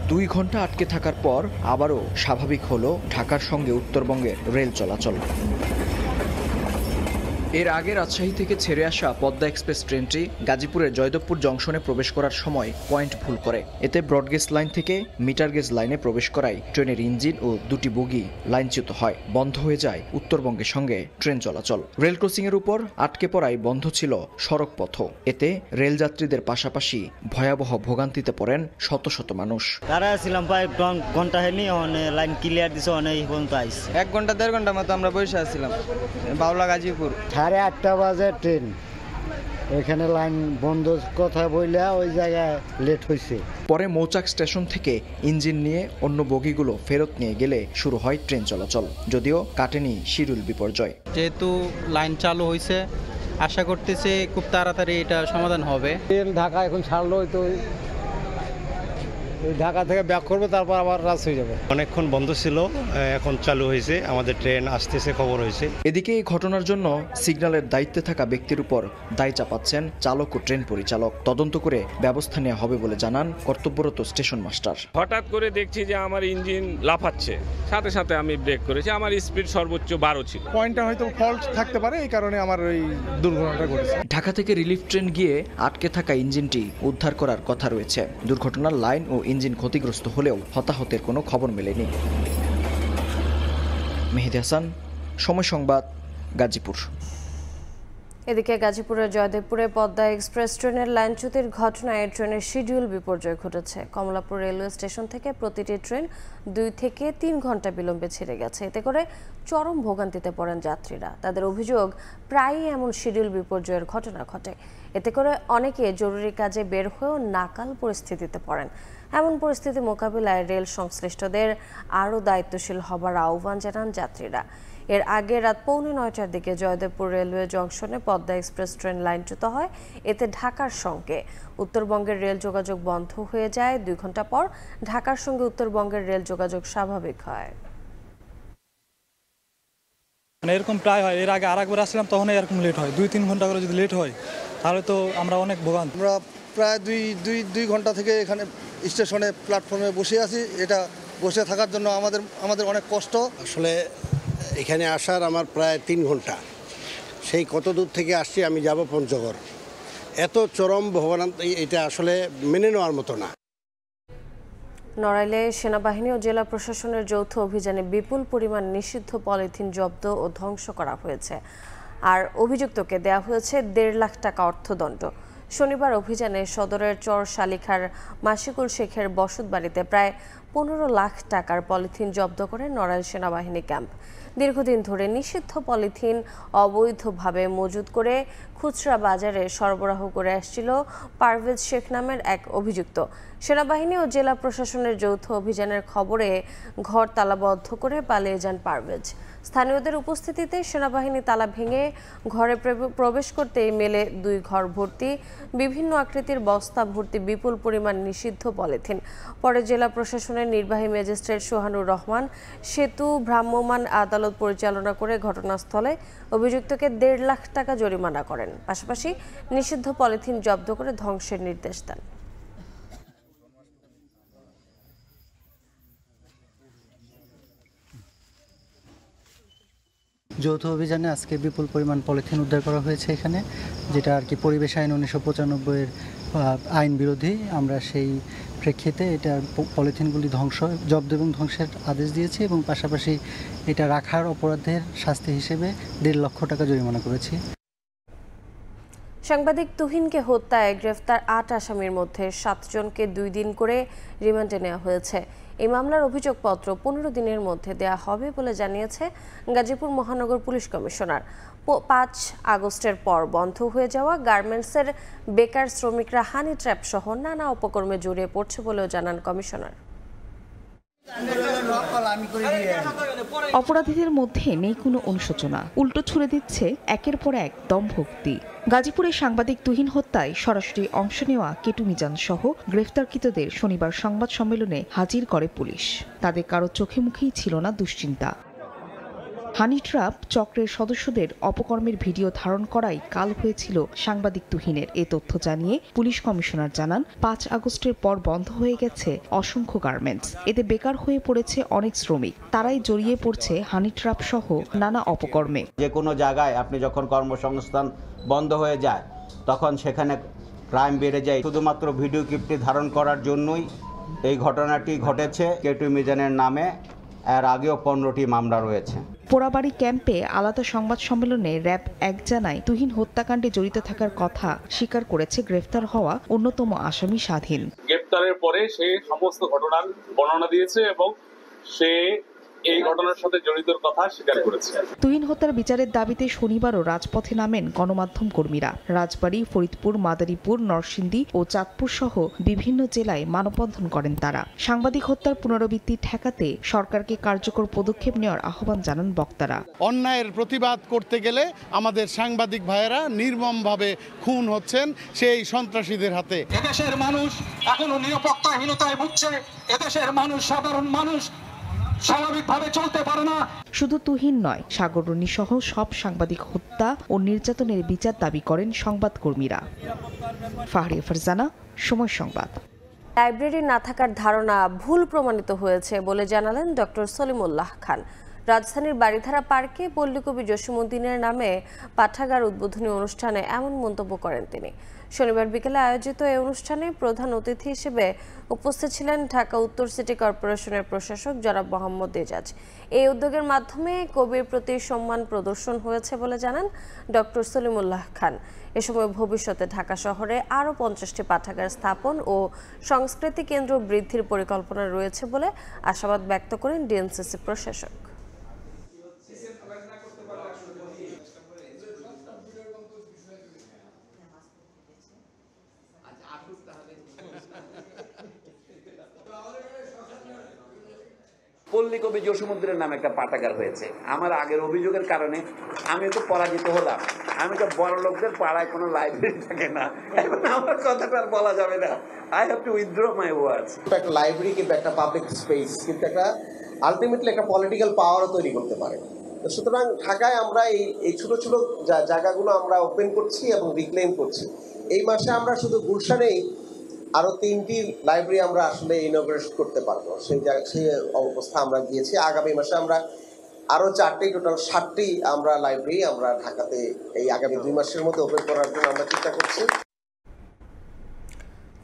2 ঘন্টা আটকে থাকার পর আবারও স্বাভাবিক হলো ঢাকার সঙ্গে উত্তরবঙ্গের রেল চলাচল। এর আগে রাজশাহী থেকে ছেড়ে আসা পদ্মা এক্সপ্রেস ট্রেনটি গাজীপুরের জয়দেবপুর জংশনে প্রবেশ করার সময় পয়েন্ট ভুল করে। এতে ব্রডগেজ লাইন থেকে মিটার গেজ লাইনে প্রবেশ করায় ট্রেনের ইঞ্জিন ও 2টি বগি লাইনচ্যুত হয়। বন্ধ হয়ে যায় উত্তরবঙ্গের সঙ্গে ট্রেন চলাচল। রেল ক্রসিংয়ের উপর আটকে পড়ায় বন্ধ ছিল সড়ক পথ। এতে রেলযাত্রীদের পাশাপাশি ভয়াবহ ভোগান্তিতে পড়েন শত শত মানুষ। দাঁড়াছিলাম প্রায় ঘন্টা হয়নি, লাইন ক্লিয়ার দিছে, অনেক পর্যন্ত আইস 1 ঘন্টা 1.5 ঘন্টা মতো আমরা বসে আছিলাম বাউলা গাজীপুর। 8:30 বাজে ট্রেন, এখানে লাইন বন্ধ কথা বইলা ওই জায়গায় লেট হয়েছে। পরে মৌচাক স্টেশন থেকে ইঞ্জিন নিয়ে অন্য বগিগুলো ফেরত নিয়ে গেলে শুরু হয় ট্রেন চলাচল, যদিও কাটেনি শিডিউল বিপর্যয়। যেহেতু লাইন চালু হয়েছে, আশা করতেছি খুব তাড়াতাড়ি এটা সমাধান হবে। ট্রেন ঢাকা এখন ছাড়লো, তো ঢাকা থেকে ব্যাক করবে, তারপর আবার রাজ হয়ে যাবে। অনেকক্ষণ বন্ধ ছিল, এখন চালু হয়েছে, আমাদের ট্রেন আসতেছে, খবর হয়েছে। এদিকে এই ঘটনার জন্য সিগন্যালের দায়িত্বে থাকা ব্যক্তির উপর দায় চাপাচ্ছেন চালক ও ট্রেন পরিচালক। তদন্ত করে ব্যবস্থা নেওয়া হবে বলে জানান কর্তব্যরত স্টেশন মাস্টার। হঠাৎ করে দেখছি যে আমার ইঞ্জিন লাফাচ্ছে, সাথে সাথে আমি ব্রেক করেছি। আমার স্পিড সর্বোচ্চ 12 ছিল। পয়েন্টটা হয়তো ফল্ট থাকতে পারে, এই কারণে আমার ওই দুর্ঘটনাটা ঘটেছে। ঢাকা থেকে রিলিফ ট্রেন গিয়ে আটকে থাকা ইঞ্জিনটি উদ্ধার করার কথা রয়েছে। দুর্ঘটনার লাইন ও ইঞ্জিন ক্ষতিগ্রস্ত হলেও হতাহতের কোনো খবর মেলেনি। মেহেদী হাসান, সময় সংবাদ, গাজীপুর। এদিকে গাজীপুরের জয়দেবপুরে পদ্মা এক্সপ্রেস ট্রেনের লাইনচ্যুতির ঘটনায় ট্রেনের শিডিউল বিপর্যয় ঘটেছে। কমলাপুর রেলওয়ে স্টেশন থেকে প্রতিটি ট্রেন 2 থেকে 3 ঘন্টা বিলম্বে ছেড়ে গেছে। এতে করে চরম ভোগান্তিতে পড়েন যাত্রীরা। তাদের অভিযোগ, প্রায়ই এমন শিডিউল বিপর্যয়ের ঘটনা ঘটে। এতে করে অনেকে জরুরি কাজে বের হয়েও নাকাল পরিস্থিতিতে পড়েন। এমন পরিস্থিতি মোকাবিলায় রেল সংশ্লিষ্টদের আরও দায়িত্বশীল হবার আহ্বান জানান যাত্রীরা। এর আগে রাত 8:45টার দিকে জয়দেবপুর রেলওয়ে জংশনে পদ্মা এক্সপ্রেস ট্রেন লাইনচ্যুত হয়। এতে ঢাকার সঙ্গে উত্তরবঙ্গের রেল যোগাযোগ বন্ধ হয়ে যায়। 2 ঘন্টা পর ঢাকার সঙ্গে উত্তরবঙ্গের রেল যোগাযোগ স্বাভাবিক হয়। এরকম প্রায় হয়, এর আগে আরেকবার আসলাম তখন এরকম লেট হয়, 2-3 ঘন্টা করে যদি লেট হয় তাহলে তো আমরা অনেক ভোগান্তি। আমরা প্রায় দুই ঘন্টা থেকে এখানে স্টেশনে প্ল্যাটফর্মে বসে আছি। এটা বসে থাকার জন্য আমাদের অনেক কষ্ট। আসলে এখানে আসার আমার প্রায় 3 ঘন্টা, সেই কত দূর থেকে আসছি আমি যাব পঞ্চগড়। এত চরম ভোগান্তি এটা আসলে মেনে নেওয়ার মতো না। নড়াইলে সেনাবাহিনী ও জেলা প্রশাসনের যৌথ অভিযানে বিপুল পরিমাণ নিষিদ্ধ পলিথিন জব্দ ও ধ্বংস করা হয়েছে, আর অভিযুক্তকে দেয়া হয়েছে 1.5 লাখ টাকা অর্থদণ্ড। শনিবার অভিযানে সদরের চর শালিখার মাসিকুল শেখের বসতবাড়িতে প্রায় 15 লাখ টাকার পলিথিন জব্দ করে নড়াইল সেনাবাহিনী ক্যাম্প। দীর্ঘদিন ধরে নিষিদ্ধ পলিথিন অবৈধভাবে মজুত করে খুচরা বাজারে সরবরাহ করে আসছিল পারভেজ শেখ নামের এক অভিযুক্ত। সেনাবাহিনী ও জেলা প্রশাসনের যৌথ অভিযানের খবরে ঘর তালাবদ্ধ করে পালিয়ে যান পারভেজ। স্থানীয়দের উপস্থিতিতে সেনাবাহিনী তালা ভেঙে ঘরে প্রবেশ করতেই মেলে 2 ঘর ভর্তি বিভিন্ন আকৃতির বস্তা ভর্তি বিপুল পরিমাণ নিষিদ্ধ পলিথিন। পরে জেলা প্রশাসনের নির্বাহী ম্যাজিস্ট্রেট সোহানুর রহমান সেতু ভ্রাম্যমাণ আদালত পরিচালনা করে ঘটনাস্থলে অভিযুক্তকে 1.5 লাখ টাকা জরিমানা করেন। পাশাপাশি নিষিদ্ধ পলিথিন জব্দ করে ধ্বংসের নির্দেশ দেন। যৌথ অভিযানে আজকে বিপুল পরিমাণ পলিথিন উদ্ধার করা হয়েছে এখানে, যেটা আর কি পরিবেশ আইন 1995-এর আইন বিরোধী। আমরা সেই প্রেক্ষিতে এটা পলিথিনগুলি জব্দ এবং ধ্বংসের আদেশ দিয়েছি এবং পাশাপাশি এটা রাখার অপরাধের শাস্তি হিসেবে 1.5 লক্ষ টাকা জরিমানা করেছি। সাংবাদিক তুহিনকে হত্যায় গ্রেফতার 8 আসামির মধ্যে 7 জনকে 2 দিন করে রিমান্ডে নেওয়া হয়েছে। এই মামলার অভিযোগপত্র 15 দিনের মধ্যে দেয়া হবে বলে জানিয়েছে গাজীপুর মহানগর পুলিশ কমিশনার। 5 আগস্টের পর বন্ধ হয়ে যাওয়া গার্মেন্টসের বেকার শ্রমিকরা হানি ট্র্যাপ সহ নানা উপকর্মে জড়িয়ে পড়ছে বলেও জানান কমিশনার। অপরাধীদের মধ্যে নেই কোনো অনুশোচনা, উল্টো ছুড়ে দিচ্ছে একের পর এক দমভক্তি। গাজীপুরের সাংবাদিক তুহিন হত্যায় সরাসরি অংশ নেওয়া কেটু মিজান সহ গ্রেফতারকৃতদের শনিবার সংবাদ সম্মেলনে হাজির করে পুলিশ। তাদের কারো চোখে মুখেই ছিল না দুশ্চিন্তা। হানি ট্র্যাপ চক্রের সদস্যদের অপকর্মের ভিডিও ধারণ করাই কাল হয়েছিল সাংবাদিক তুহিনের। এ তথ্য জানিয়ে পুলিশ কমিশনার জানান, 5 আগস্টের পর বন্ধ হয়ে গেছে অসংখ্য গার্মেন্টস। এতে বেকার হয়ে পড়েছে অনেক শ্রমিক, তারাই জড়িয়ে পড়ছে হানি ট্র্যাপ সহ নানা অপকর্মে। যে কোনো জায়গায় আপনি যখন কর্মসংস্থান বন্ধ হয়ে যায় তখন সেখানে ক্রাইম বেড়ে যায়। শুধুমাত্র ভিডিও ক্লিপটি ধারণ করার জন্যই এই ঘটনাটি ঘটেছে। কেটু মিজানের নামে এর আগেও 15টি মামলা রয়েছে। পোড়াবাড়ি ক্যাম্পে আলাদা সংবাদ সম্মেলনে র্যাব 1 জানায় তুহিন হত্যাকাণ্ডে জড়িত থাকার কথা স্বীকার করেছে গ্রেফতার হওয়া অন্যতম আসামি স্বাধীন। গ্রেফতারের পরে সে সমস্ত ঘটনার বর্ণনা দিয়েছে এবং সে এই ঘটনার সাথে জড়িতর কথা স্বীকার করেছে। তুহিন হত্যার বিচারের দাবিতে শনিবারও রাজপথে নামেন গণমাধ্যম কর্মীরা। রাজবাড়ী, ফরিদপুর, মাদারীপুর, নরসিংদী ও চাঁদপুর সহ বিভিন্ন জেলায় মানববন্ধন করেন তারা। সাংবাদিক হত্যার পুনরাবৃত্তি ঠেকাতে সরকারকে কার্যকর পদক্ষেপ নেওয়ার আহ্বান জানান বক্তারা। অন্যায়ের প্রতিবাদ করতে গেলে আমাদের সাংবাদিক ভাইয়েরা নির্মমভাবে খুন হচ্ছেন সেই সন্ত্রাসীদের হাতে। এদেশের মানুষ এখনো নিরাপত্তাহীনতায় ভুগছে। এদেশের মানুষ, সাধারণ মানুষ স্বাভাবিকভাবে চলতে পারে না। শুধু তুহিন নয়, সাগররনী সহ সব সাংবাদিক হত্যা ও নির্যাতনের বিচার দাবি করেন সংবাদকর্মীরা। ফাহরিয়া ফারজানা, সময় সংবাদ। লাইব্রেরি না থাকার ধারণা ভুল প্রমাণিত হয়েছে বলে জানালেন ডক্টর সলিমুল্লাহ খান। রাজধানীর বারিধারা পার্কে পল্লীকবি জসীমউদ্দিনের নামে পাঠাগার উদ্বোধনী অনুষ্ঠানে এমন মন্তব্য করেন তিনি। শনিবার বিকেলে আয়োজিত এই অনুষ্ঠানে প্রধান অতিথি হিসেবে উপস্থিত ছিলেন ঢাকা উত্তর সিটি কর্পোরেশনের প্রশাসক জনাব মোহাম্মদ এজাজ। এই উদ্যোগের মাধ্যমে কবির প্রতি সম্মান প্রদর্শন হয়েছে বলে জানান ডক্টর সলিমুল্লাহ খান। এ সময় ভবিষ্যতে ঢাকা শহরে আরও 50টি পাঠাগার স্থাপন ও সংস্কৃতি কেন্দ্র বৃদ্ধির পরিকল্পনা রয়েছে বলে আশাবাদ ব্যক্ত করেন ডিএনসিসি প্রশাসক। পল্লী কবি জসীমউদ্দিনের নামে একটা পাঠাগার হয়েছে। আমার আগের অভিযোগের কারণে আমি একটু পরাজিত হলাম। আমি তো বড় লোকদের পাড়ায় কোনো লাইব্রেরি থাকে না, এখন আমার কথাটা আর বলা যাবে না। আই হ্যাভ টু উইথড্র মাই ওয়ার্ডস। একটা লাইব্রেরি কিন্তু একটা পাবলিক স্পেস, কিন্তু একটা আলটিমেটলি একটা পলিটিক্যাল পাওয়ারও তৈরি করতে পারে। সুতরাং ঢাকায় আমরা এই ছোট ছোট জায়গাগুলো আমরা ওপেন করছি এবং রিক্লেম করছি। এই মাসে আমরা শুধু গুলশানেই আরো 3টি লাইব্রেরি আমরা আসলে ইনগ্রেট করতে পারবো, সেই অবস্থা আমরা গিয়েছি। আগামী মাসে আমরা আরো 4টি, টোটাল 7টি আমরা লাইব্রেরি আমরা ঢাকাতে এই আগামী 2 মাসের মধ্যে ওপেন করার জন্য আমরা চেষ্টা করছি।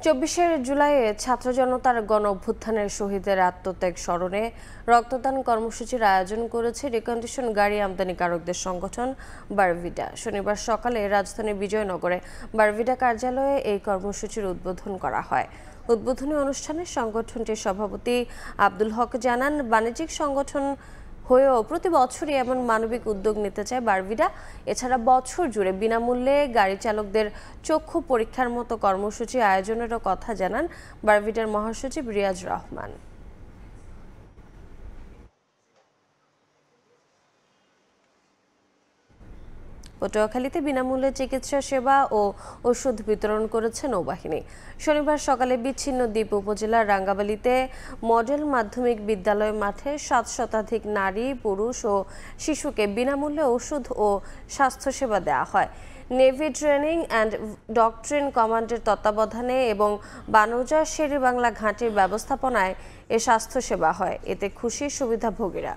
24শে জুলাইয়ে ছাত্র জনতার গণ অভ্যুত্থানের শহীদের আত্মত্যাগ স্মরণে রক্তদান কর্মসূচির আয়োজন করেছে রিকন্ডিশন গাড়ি আমদানিকারকদের সংগঠন বারভিডা। শনিবার সকালে রাজধানীর বিজয়নগরে বারভিডা কার্যালয়ে এই কর্মসূচির উদ্বোধন করা হয়। উদ্বোধনী অনুষ্ঠানে সংগঠনটির সভাপতি আব্দুল হক জানান, বাণিজ্যিক সংগঠন হয়েও প্রতি বছরই এমন মানবিক উদ্যোগ নিতে চায় বারভিডা। এছাড়া বছর জুড়ে বিনামূল্যে গাড়ি চালকদের চক্ষু পরীক্ষার মতো কর্মসূচি আয়োজনেরও কথা জানান বারভিডার মহাসচিব রিয়াজ রহমান। পটুয়াখালীতে বিনামূল্যে চিকিৎসা সেবা ও ওষুধ বিতরণ করেছে নৌবাহিনী। শনিবার সকালে বিচ্ছিন্ন দ্বীপ উপজেলার রাঙ্গাবালিতে মডেল মাধ্যমিক বিদ্যালয় মাঠে 7 শতাধিক নারী, পুরুষ ও শিশুকে বিনামূল্যে ওষুধ ও স্বাস্থ্যসেবা দেওয়া হয়। নেভি ট্রেনিং অ্যান্ড ডকট্রিন কমান্ডের তত্ত্বাবধানে এবং বানৌজা শেরেবাংলা ঘাঁটির ব্যবস্থাপনায় এ স্বাস্থ্যসেবা হয়। এতে খুশি সুবিধাভোগীরা।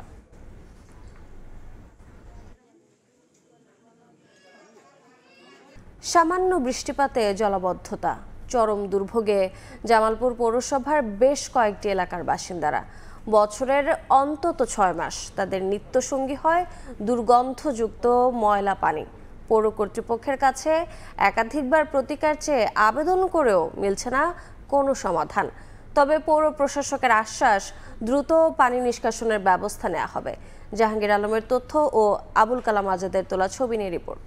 সামান্য বৃষ্টিপাতে জলাবদ্ধতা, চরম দুর্ভোগে জামালপুর পৌরসভার বেশ কয়েকটি এলাকার বাসিন্দারা। বছরের অন্তত 6 মাস তাদের নিত্যসঙ্গী হয় দুর্গন্ধযুক্ত ময়লা পানি। পৌর কর্তৃপক্ষের কাছে একাধিকবার প্রতিকার চেয়ে আবেদন করেও মিলছে না কোনো সমাধান। তবে পৌর প্রশাসকের আশ্বাস, দ্রুত পানি নিষ্কাশনের ব্যবস্থা নেওয়া হবে। জাহাঙ্গীর আলমের তথ্য ও আবুল কালাম আজাদের তোলা ছবি নিয়ে রিপোর্ট।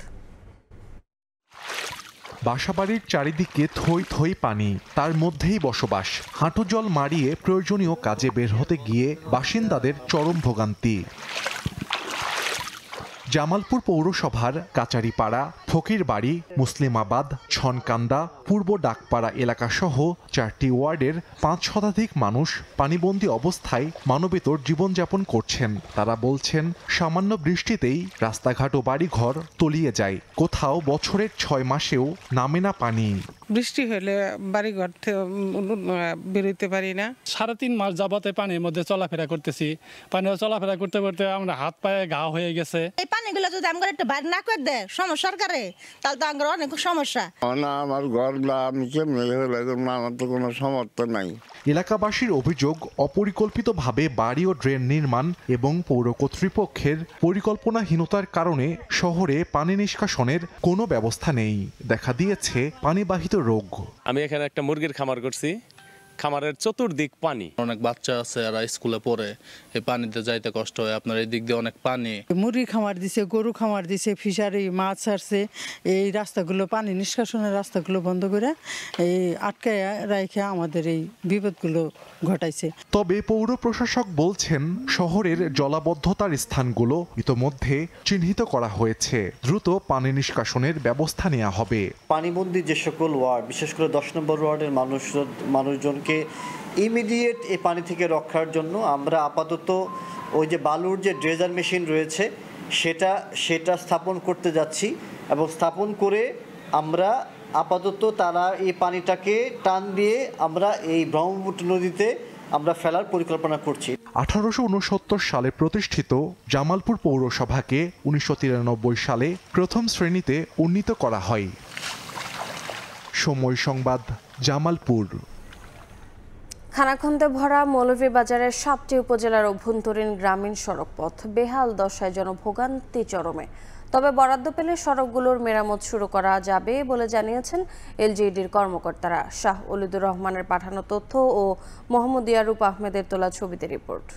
বাসাবাড়ির চারিদিকে থই থই পানি, তার মধ্যেই বসবাস। হাঁটু জল মারিয়ে প্রয়োজনীয় কাজে বের হতে গিয়ে বাসিন্দাদের চরম ভোগান্তি। জামালপুর পৌরসভার কাচারিপাড়া, ফকিরবাড়ি, মুসলিমাবাদ, ছনকান্দা, পূর্ব ডাকপাড়া এলাকাসহ 4টি ওয়ার্ডের 5 শতাধিক মানুষ পানিবন্দী অবস্থায় মানবেতর জীবনযাপন করছেন। তারা বলছেন, সামান্য বৃষ্টিতেই রাস্তাঘাট ও বাড়িঘর তলিয়ে যায়। কোথাও বছরের 6 মাসেও নামে না পানি। বৃষ্টি হলে বাড়িঘর বেরোতে পারি না। 3.5 মাস যাবতে পানির মধ্যে চলাফেরা করতেছি। পানিও চলাফেরা করতে করতে আমরা হাত পায়ে ঘা হয়ে গেছে। এই পানিগুলো যদি আমরা একটু বাইরে না করে দেয় সমস্যার কারে, তাহলে তো আমার অনেক সমস্যা। না, আমার ঘরগুলো আমি কেমনে আমার তো কোনো সমর্থন নাই। এলাকাবাসীর অভিযোগ, অপরিকল্পিতভাবে বাড়ি ও ড্রেন নির্মাণ এবং পৌর কর্তৃপক্ষের পরিকল্পনাহীনতার কারণে শহরে পানি নিষ্কাশনের কোনো ব্যবস্থা নেই। দেখা দিয়েছে পানিবাহিত রোগ। আমি এখানে একটা মুরগির খামার করছি, খামারের চতুর্দিক পানি। অনেক বাচ্চা আছে আর স্কুলে পড়ে, এই পানিতে যাইতে কষ্ট হয়। আপনার এই দিক দিয়ে অনেক পানি। মুরগি খামার দিছে, গরু খামার দিছে, ফিশারি মাছ ছাড়ছে। এই রাস্তাগুলো, পানি নিষ্কাশনের রাস্তাগুলো বন্ধ করে এই আটকায় রাখে আমাদের এই বিপদগুলো ঘটাইছে। তবে পৌর প্রশাসক বলছেন, শহরের জলাবদ্ধতার স্থানগুলো ইতোমধ্যে চিহ্নিত করা হয়েছে। দ্রুত পানি নিষ্কাশনের ব্যবস্থা নেওয়া হবে। পানিবন্দী যে সকল ওয়ার্ড, বিশেষ করে 10 নম্বর ওয়ার্ডের মানুষজনকে ইমিডিয়েট এই পানি থেকে রক্ষার জন্য আমরা আপাতত ওই যে বালুর যে ড্রেজার মেশিন রয়েছে সেটা স্থাপন করতে যাচ্ছি, এবং স্থাপন করে আমরা আপাতত তারা এই পানিটাকে টান দিয়ে আমরা এই ব্রহ্মপুত্র নদীতে আমরা ফেলার পরিকল্পনা করছি। 1869 সালে প্রতিষ্ঠিত জামালপুর পৌরসভাকে 1993 সালে প্রথম শ্রেণীতে উন্নীত করা হয়। সময় সংবাদ, জামালপুর। খানাখন্দে ভরা মৌলভীবাজারের 7টি উপজেলার অভ্যন্তরীণ গ্রামীণ সড়কপথ বেহাল দশায়, জনভোগান্তি চরমে। তবে বরাদ্দ পেলে সড়কগুলোর মেরামত শুরু করা যাবে বলে জানিয়েছেন এলজিইডির কর্মকর্তারা। শাহ ওলিদুর রহমানের পাঠানো তথ্য ও মোহাম্মদ ইয়ারুপ আহমেদের তোলা ছবিতে রিপোর্ট।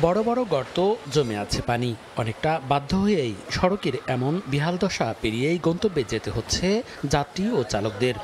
বড় বড় গর্ত, জমে আছে পানি। অনেকটা বাধ্য হয়েই সড়কের এমন বিহাল দশা পেরিয়েই গন্তব্যে যেতে হচ্ছে যাত্রী ও চালকদের।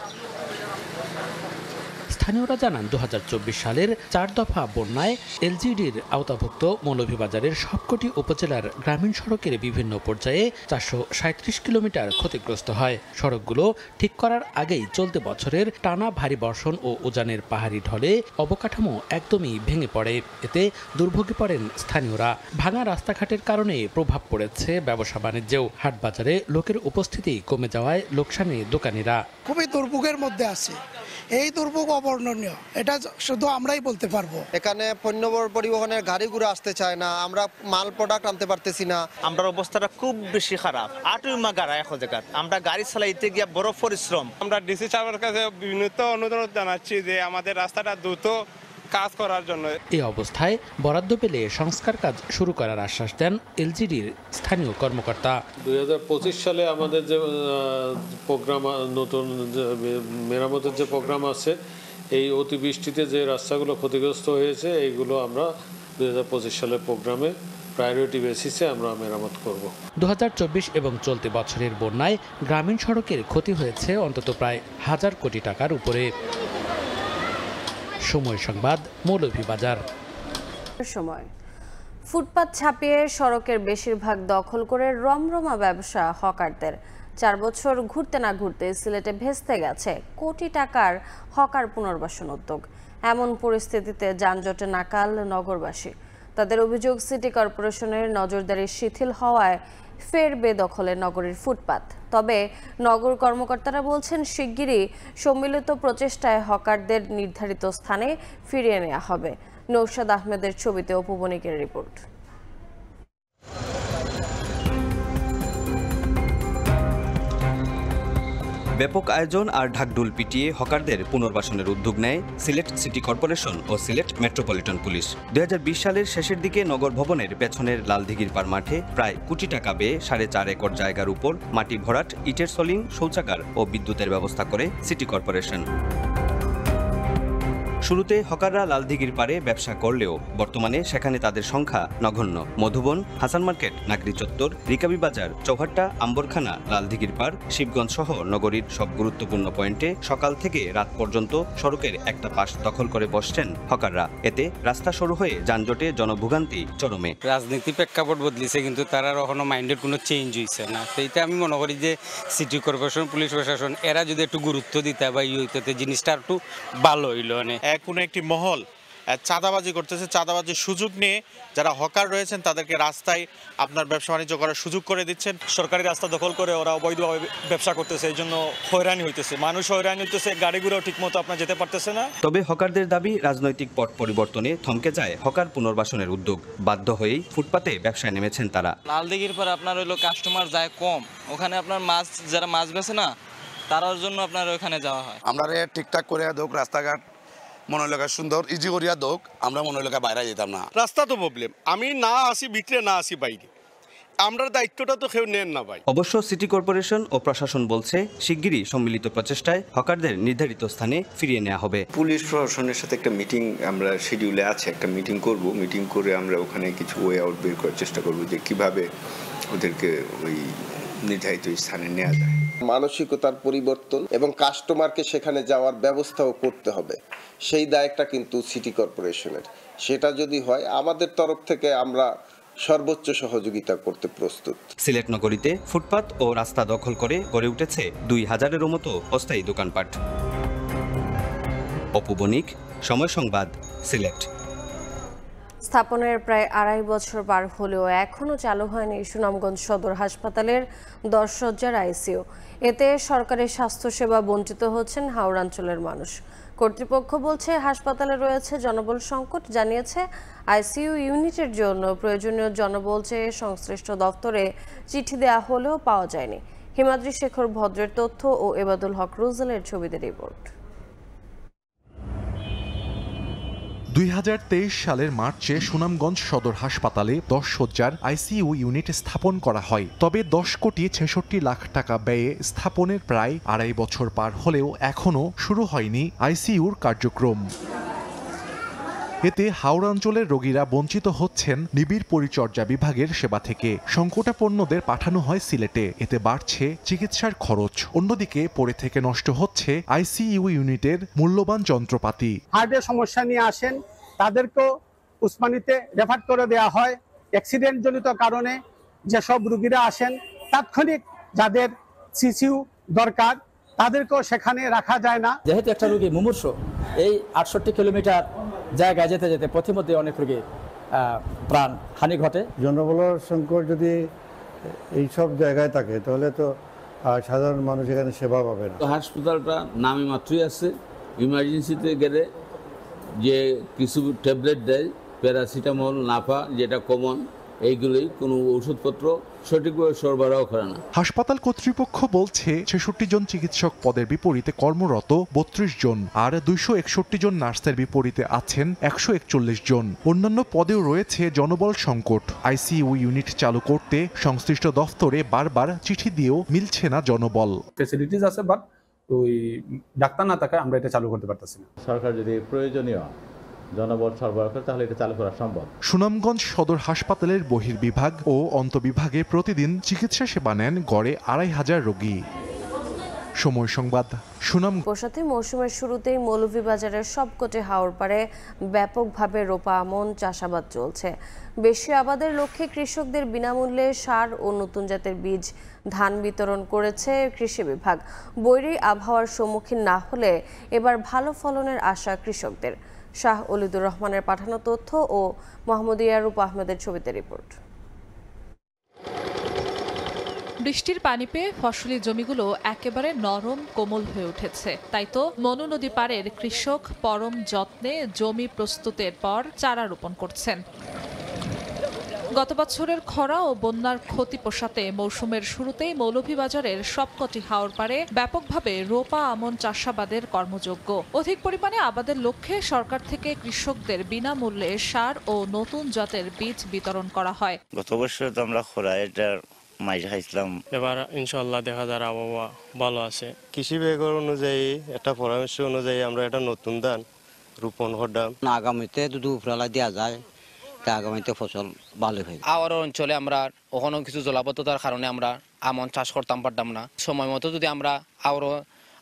স্থানীয়রা জানান 2024 সালের 4 দফা বন্যায় এলজিডির আওতাভুক্ত মৌলভীবাজারের সবকটি উপজেলার গ্রামীণ সড়কের বিভিন্ন পর্যায়ে 437 কিলোমিটার ক্ষতিগ্রস্ত হয়। সড়কগুলো ঠিক করার আগেই চলতি বছরের টানা ভারী বর্ষণ ও উজানের পাহাড়ি ঢলে অবকাঠামো একদমই ভেঙে পড়ে। এতে দুর্ভোগে পড়েন স্থানীয়রা। ভাঙা রাস্তাঘাটের কারণে প্রভাব পড়েছে ব্যবসা বাণিজ্যেও। হাটবাজারে লোকের উপস্থিতি কমে যাওয়ায় লোকসানে দোকানিরা। খুবই দুর্ভোগের মধ্যে আছে। এই দুর্ভোগ অবর্ণনীয়, এটা শুধু আমরাই বলতে পারবো। এখানে পণ্য পরিবহনের গাড়িগুলো আসতে চায় না, আমরা মাল প্রোডাক্ট আনতে পারতেছি না। আমরা অবস্থাটা খুব বেশি খারাপ। আটুমা গাড়া এখন জায়গা আমরা গাড়ি চালাইতে গিয়ে বড় পরিশ্রম। আমরা ডিসি সাহেবের কাছে বিনীত অনুরোধ জানাচ্ছি যে আমাদের রাস্তাটা দ্রুত কাজ করার জন্য। এই অবস্থায় বরাদ্দ পেলে সংস্কার কাজ শুরু করার আশ্বাস দেন এলজিডির স্থানীয় কর্মকর্তা। 2025 সালে আমাদের যে প্রোগ্রাম, নতুন মেরামতের যে প্রোগ্রাম আছে, এই অতিবৃষ্টিতে যে রাস্তাগুলো ক্ষতিগ্রস্ত হয়েছে এইগুলো আমরা 2025 সালের প্রোগ্রামে প্রায়োরিটি বেসিসে আমরা মেরামত করব। 2024 এবং চলতি বছরের বন্যায় গ্রামীণ সড়কের ক্ষতি হয়েছে অন্তত প্রায় 1000 কোটি টাকার উপরে। সময় সংবাদ, মৌলভীবাজার। সময়। ফুটপাত ছাপিয়ে সড়কের বেশিরভাগ দখল করে রমরমা ব্যবসা হকারদের। 4 বছর ঘুরতে না ঘুরতে সিলেটে ভেস্তে গেছে কোটি টাকার হকার পুনর্বাসন উদ্যোগ। এমন পরিস্থিতিতে যানজটে নাকাল নগরবাসী। তাদের অভিযোগ, সিটি কর্পোরেশনের নজরদারি শিথিল হওয়ায় ফের বেদখলে নগরীর ফুটপাত। তবে নগর কর্মকর্তারা বলছেন, শিগগিরই সম্মিলিত প্রচেষ্টায় হকারদের নির্ধারিত স্থানে ফিরিয়ে নেওয়া হবে। নৌশাদ আহমেদের ছবিতে অপু বণিকের রিপোর্ট। ব্যাপক আয়োজন আর ঢাকঢোল পিটিয়ে হকারদের পুনর্বাসনের উদ্যোগ নেয় সিলেট সিটি কর্পোরেশন ও সিলেট মেট্রোপলিটন পুলিশ। 2020 সালের শেষের দিকে নগর ভবনের পেছনের লালদিঘির পার মাঠে প্রায় কোটি টাকা ব্যয়ে 4.5 একর জায়গার উপর মাটি ভরাট, ইটের সলিং, শৌচাগার ও বিদ্যুতের ব্যবস্থা করে সিটি কর্পোরেশন। শুরুতে হকাররা লালদিঘির পারে ব্যবসা করলেও বর্তমানে সেখানে তাদের সংখ্যা নগণ্য। মধুবন, হাসান মার্কেট, নাগরি চত্বর, রিকাবি বাজার, চৌহাট্টা, আম্বরখানা, লালদিঘির পার, শিবগঞ্জ সহ নগরীর সব গুরুত্বপূর্ণ পয়েন্টে সকাল থেকে রাত পর্যন্ত সড়কের একটা পাশ দখল করে বসছেন হকাররা। এতে রাস্তা সরু হয়ে যানজটে জনভোগান্তি চরমে। রাজনীতি প্রেক্ষাপট বদলিছে, কিন্তু তারা এখনো মাইন্ডের কোনো চেঞ্জ হয়েছে না। সেইটা আমি মনে করি যে সিটি কর্পোরেশন, পুলিশ প্রশাসন এরা যদি একটু গুরুত্ব দিতে বা হইতে জিনিসটা একটু ভালো হইল। কোনো একটি মহল চাঁদাবাজি করতেছে, চাঁদাবাজির সুযোগ নিয়ে যারা হকার রয়েছেন তাদেরকে রাস্তায় আপনার ব্যবসা বাণিজ্য করার সুযোগ করে দিচ্ছেন। সরকারি রাস্তা দখল করে ওরা অবৈধভাবে ব্যবসা করতেছে, এই জন্য হয়রানি হইতেছে, মানুষ হয়রানি হইতেছে, গাড়িগুলো ঠিক মতো আপনার যেতে পারতেছে না। তবে হকারদের দাবি, রাজনৈতিক পট পরিবর্তনে থমকে যায় হকার পুনর্বাসনের উদ্যোগ। বাধ্য হয়েই ফুটপাতে ব্যবসায় নেমেছেন তারা। লালদিঘির পর আপনার হইলো কাস্টমার যায় কম, ওখানে আপনার মাছ যারা মাছ বেছে না তার জন্য আপনার ওখানে যাওয়া হয়। আমরা ঠিকঠাক করে দোক রাস্তাঘাট মনে এলাকা সুন্দর ইজি করিয়া দোক, আমরা মনে এলাকা বাইরে যেতাম না। রাস্তা তো প্রবলেম, আমি না আসি ভিতরে না আসি বাইরে, আমরা দায়িত্বটা তো কেউ নেন না ভাই। অবশ্য সিটি কর্পোরেশন ও প্রশাসন বলছে, শিগগিরই সম্মিলিত প্রচেষ্টায় হকারদের নির্ধারিত স্থানে ফিরিয়ে নেওয়া হবে। পুলিশ প্রশাসনের সাথে একটা মিটিং আমরা শিডিউলে আছে, একটা মিটিং করব। মিটিং করে আমরা ওখানে কিছু ওয়ে আউট বের করার চেষ্টা করব যে কিভাবে ওদেরকে ওই নির্ধারিত স্থানে নেওয়া যায়। মানসিকতার পরিবর্তন এবং কাস্টমারকে সেখানে যাওয়ার ব্যবস্থাও করতে হবে, সেই দায়টা কিন্তু সিটি কর্পোরেশনের। সেটা যদি হয়, আমাদের তরফ থেকে আমরা সর্বোচ্চ সহযোগিতা করতে প্রস্তুত। সিলেট নগরীতে ফুটপাত ও রাস্তা দখল করে গড়ে উঠেছে 2000-এরও মতো অস্থায়ী দোকানপাট। অপু বণিক, সময় সংবাদ, সিলেট। স্থাপনের প্রায় 2.5 বছর পার হলেও এখনও চালু হয়নি সুনামগঞ্জ সদর হাসপাতালের 10 শয্যার আইসিইউ। এতে সরকারি স্বাস্থ্যসেবা বঞ্চিত হচ্ছেন হাওড়াঞ্চলের মানুষ। কর্তৃপক্ষ বলছে, হাসপাতালে রয়েছে জনবল সংকট। জানিয়েছে, আইসিইউ ইউনিটের জন্য প্রয়োজনীয় জনবল চেয়ে সংশ্লিষ্ট দপ্তরে চিঠি দেওয়া হলেও পাওয়া যায়নি। হিমাদ্রি শেখর ভদ্রের তথ্য ও এবাদুল হক রুজেলের ছবিতে রিপোর্ট। 2023 সালের মার্চে সুনামগঞ্জ সদর হাসপাতালে 10 শয্যার আইসিইউ ইউনিট স্থাপন করা হয়। তবে 10 কোটি 66 লাখ টাকা ব্যয়ে স্থাপনের প্রায় 2.5 বছর পার হলেও এখনও শুরু হয়নি আইসিইউর কার্যক্রম। এতে হাওড়া অঞ্চলের রোগীরা বঞ্চিত হচ্ছেন নিবিড় পরিচর্যা বিভাগের সেবা থেকে। সংকটাপন্নদের পাঠানো হয় সিলেটে, এতে বাড়ছে চিকিৎসার খরচ। অন্যদিকে পড়ে থেকে নষ্ট হচ্ছে আইসিইউ ইউনিটের মূল্যবান যন্ত্রপাতি। হার্টের সমস্যা নিয়ে আসেন, তাদেরকেও উসমানীতে রেফার করে দেওয়া হয়। অ্যাক্সিডেন্ট জনিত কারণে যেসব রোগীরা আসেন, তাৎক্ষণিক যাদের সিসিউ দরকার তাদেরকেও সেখানে রাখা যায় না। যেহেতু একটা রোগী মুমূর্ষ, এই 68 কিলোমিটার জায়গায় যেতে যেতে পথিমধ্যে অনেক রোগী প্রাণ হানি ঘটে। জনবলের সংকট যদি এইসব জায়গায় থাকে তাহলে তো সাধারণ মানুষ এখানে সেবা পাবে না। হাসপাতালটা নামে মাত্রই আছে, ইমার্জেন্সিতে গেলে যে কিছু ট্যাবলেট দেয়, প্যারাসিটামল, নাফা যেটা কমন, এইগুলোই কোনো ওষুধপত্র সঠিকভাবে সরবরাহ করে না। হাসপাতাল কর্তৃপক্ষ বলছে 66 জন চিকিৎসক পদের বিপরীতে কর্মরত 32 জন, আর 261 জন নার্সের বিপরীতে আছেন 141 জন। অন্যান্য পদেও রয়েছে জনবল সংকট। আইসিইউ ইউনিট চালু করতে সংশ্লিষ্ট দফতরে বারবার চিঠি দিয়েও মিলছে না জনবল। ফ্যাসিলিটিস আছে, বাট ওই ডাক্তার না থাকায় আমরা এটা চালু করতে পারতেছি না। সরকার যদি প্রয়োজনীয় জনবল সরবরাহ করে তাহলে এটা চালু করা সম্ভব। সুনামগঞ্জ সদর হাসপাতালের বহির্বিভাগ ও অন্তবিভাগে প্রতিদিন চিকিৎসা সেবা নেন গড়ে 2500 রোগী। সময় সংবাদ, সুনাম। বর্ষাতে মৌসুমের শুরুতেই মৌলভীবাজারের সবকটি হাওর পাড়ে ব্যাপকভাবে রোপা আমন চাষাবাদ চলছে। বেশি আবাদের লক্ষ্যে কৃষকদের বিনামূল্যে সার ও নতুন জাতের বীজ, ধান বিতরণ করেছে কৃষি বিভাগ। বৈরী আবহাওয়ার সম্মুখীন না হলে এবার ভালো ফলনের আশা কৃষকদের। শাহ অলিদুর রহমানের পাঠানো তথ্য ও মোহাম্মদ ইয়ারুপ আহমেদের ছবিতে রিপোর্ট। বৃষ্টির পানি পেয়ে ফসলি জমিগুলো একেবারে নরম কোমল হয়ে উঠেছে। তাই তো মনু নদী পাড়ের কৃষক পরম যত্নে জমি প্রস্তুতের পর চারা রোপণ করছেন। গত বছরের খরা ও বন্যার ক্ষতি পোষাতে মৌসুমের শুরুতেই মৌলভীবাজারের সবকটি হাওর পাড়ে ব্যাপকভাবে রোপা আমন চাষাবাদের কর্মযোগ্য। অধিক পরিমাণে আবাদের লক্ষ্যে সরকার থেকে কৃষকদের বিনামূল্যে সার ও নতুন জাতের বীজ বিতরণ করা হয়। গত বছর তো আমরা খরা এটার মাইজা খাইছিলাম, এবার ইনশাল্লাহ দেখা যায় আবহাওয়া ভালো আছে। কৃষি বিভাগের অনুযায়ী একটা পরামর্শ অনুযায়ী আমরা একটা নতুন ধান রোপণ করলাম। আগামীতে যদি উপরালা দেওয়া যায় আগামীতে ফসল ভালো হয়। আর অঞ্চলে আমরা ওখানেও কিছু জলাবদ্ধতার কারণে আমরা আমন চাষ করতাম পারতাম না। সময় মতো যদি আমরা আরো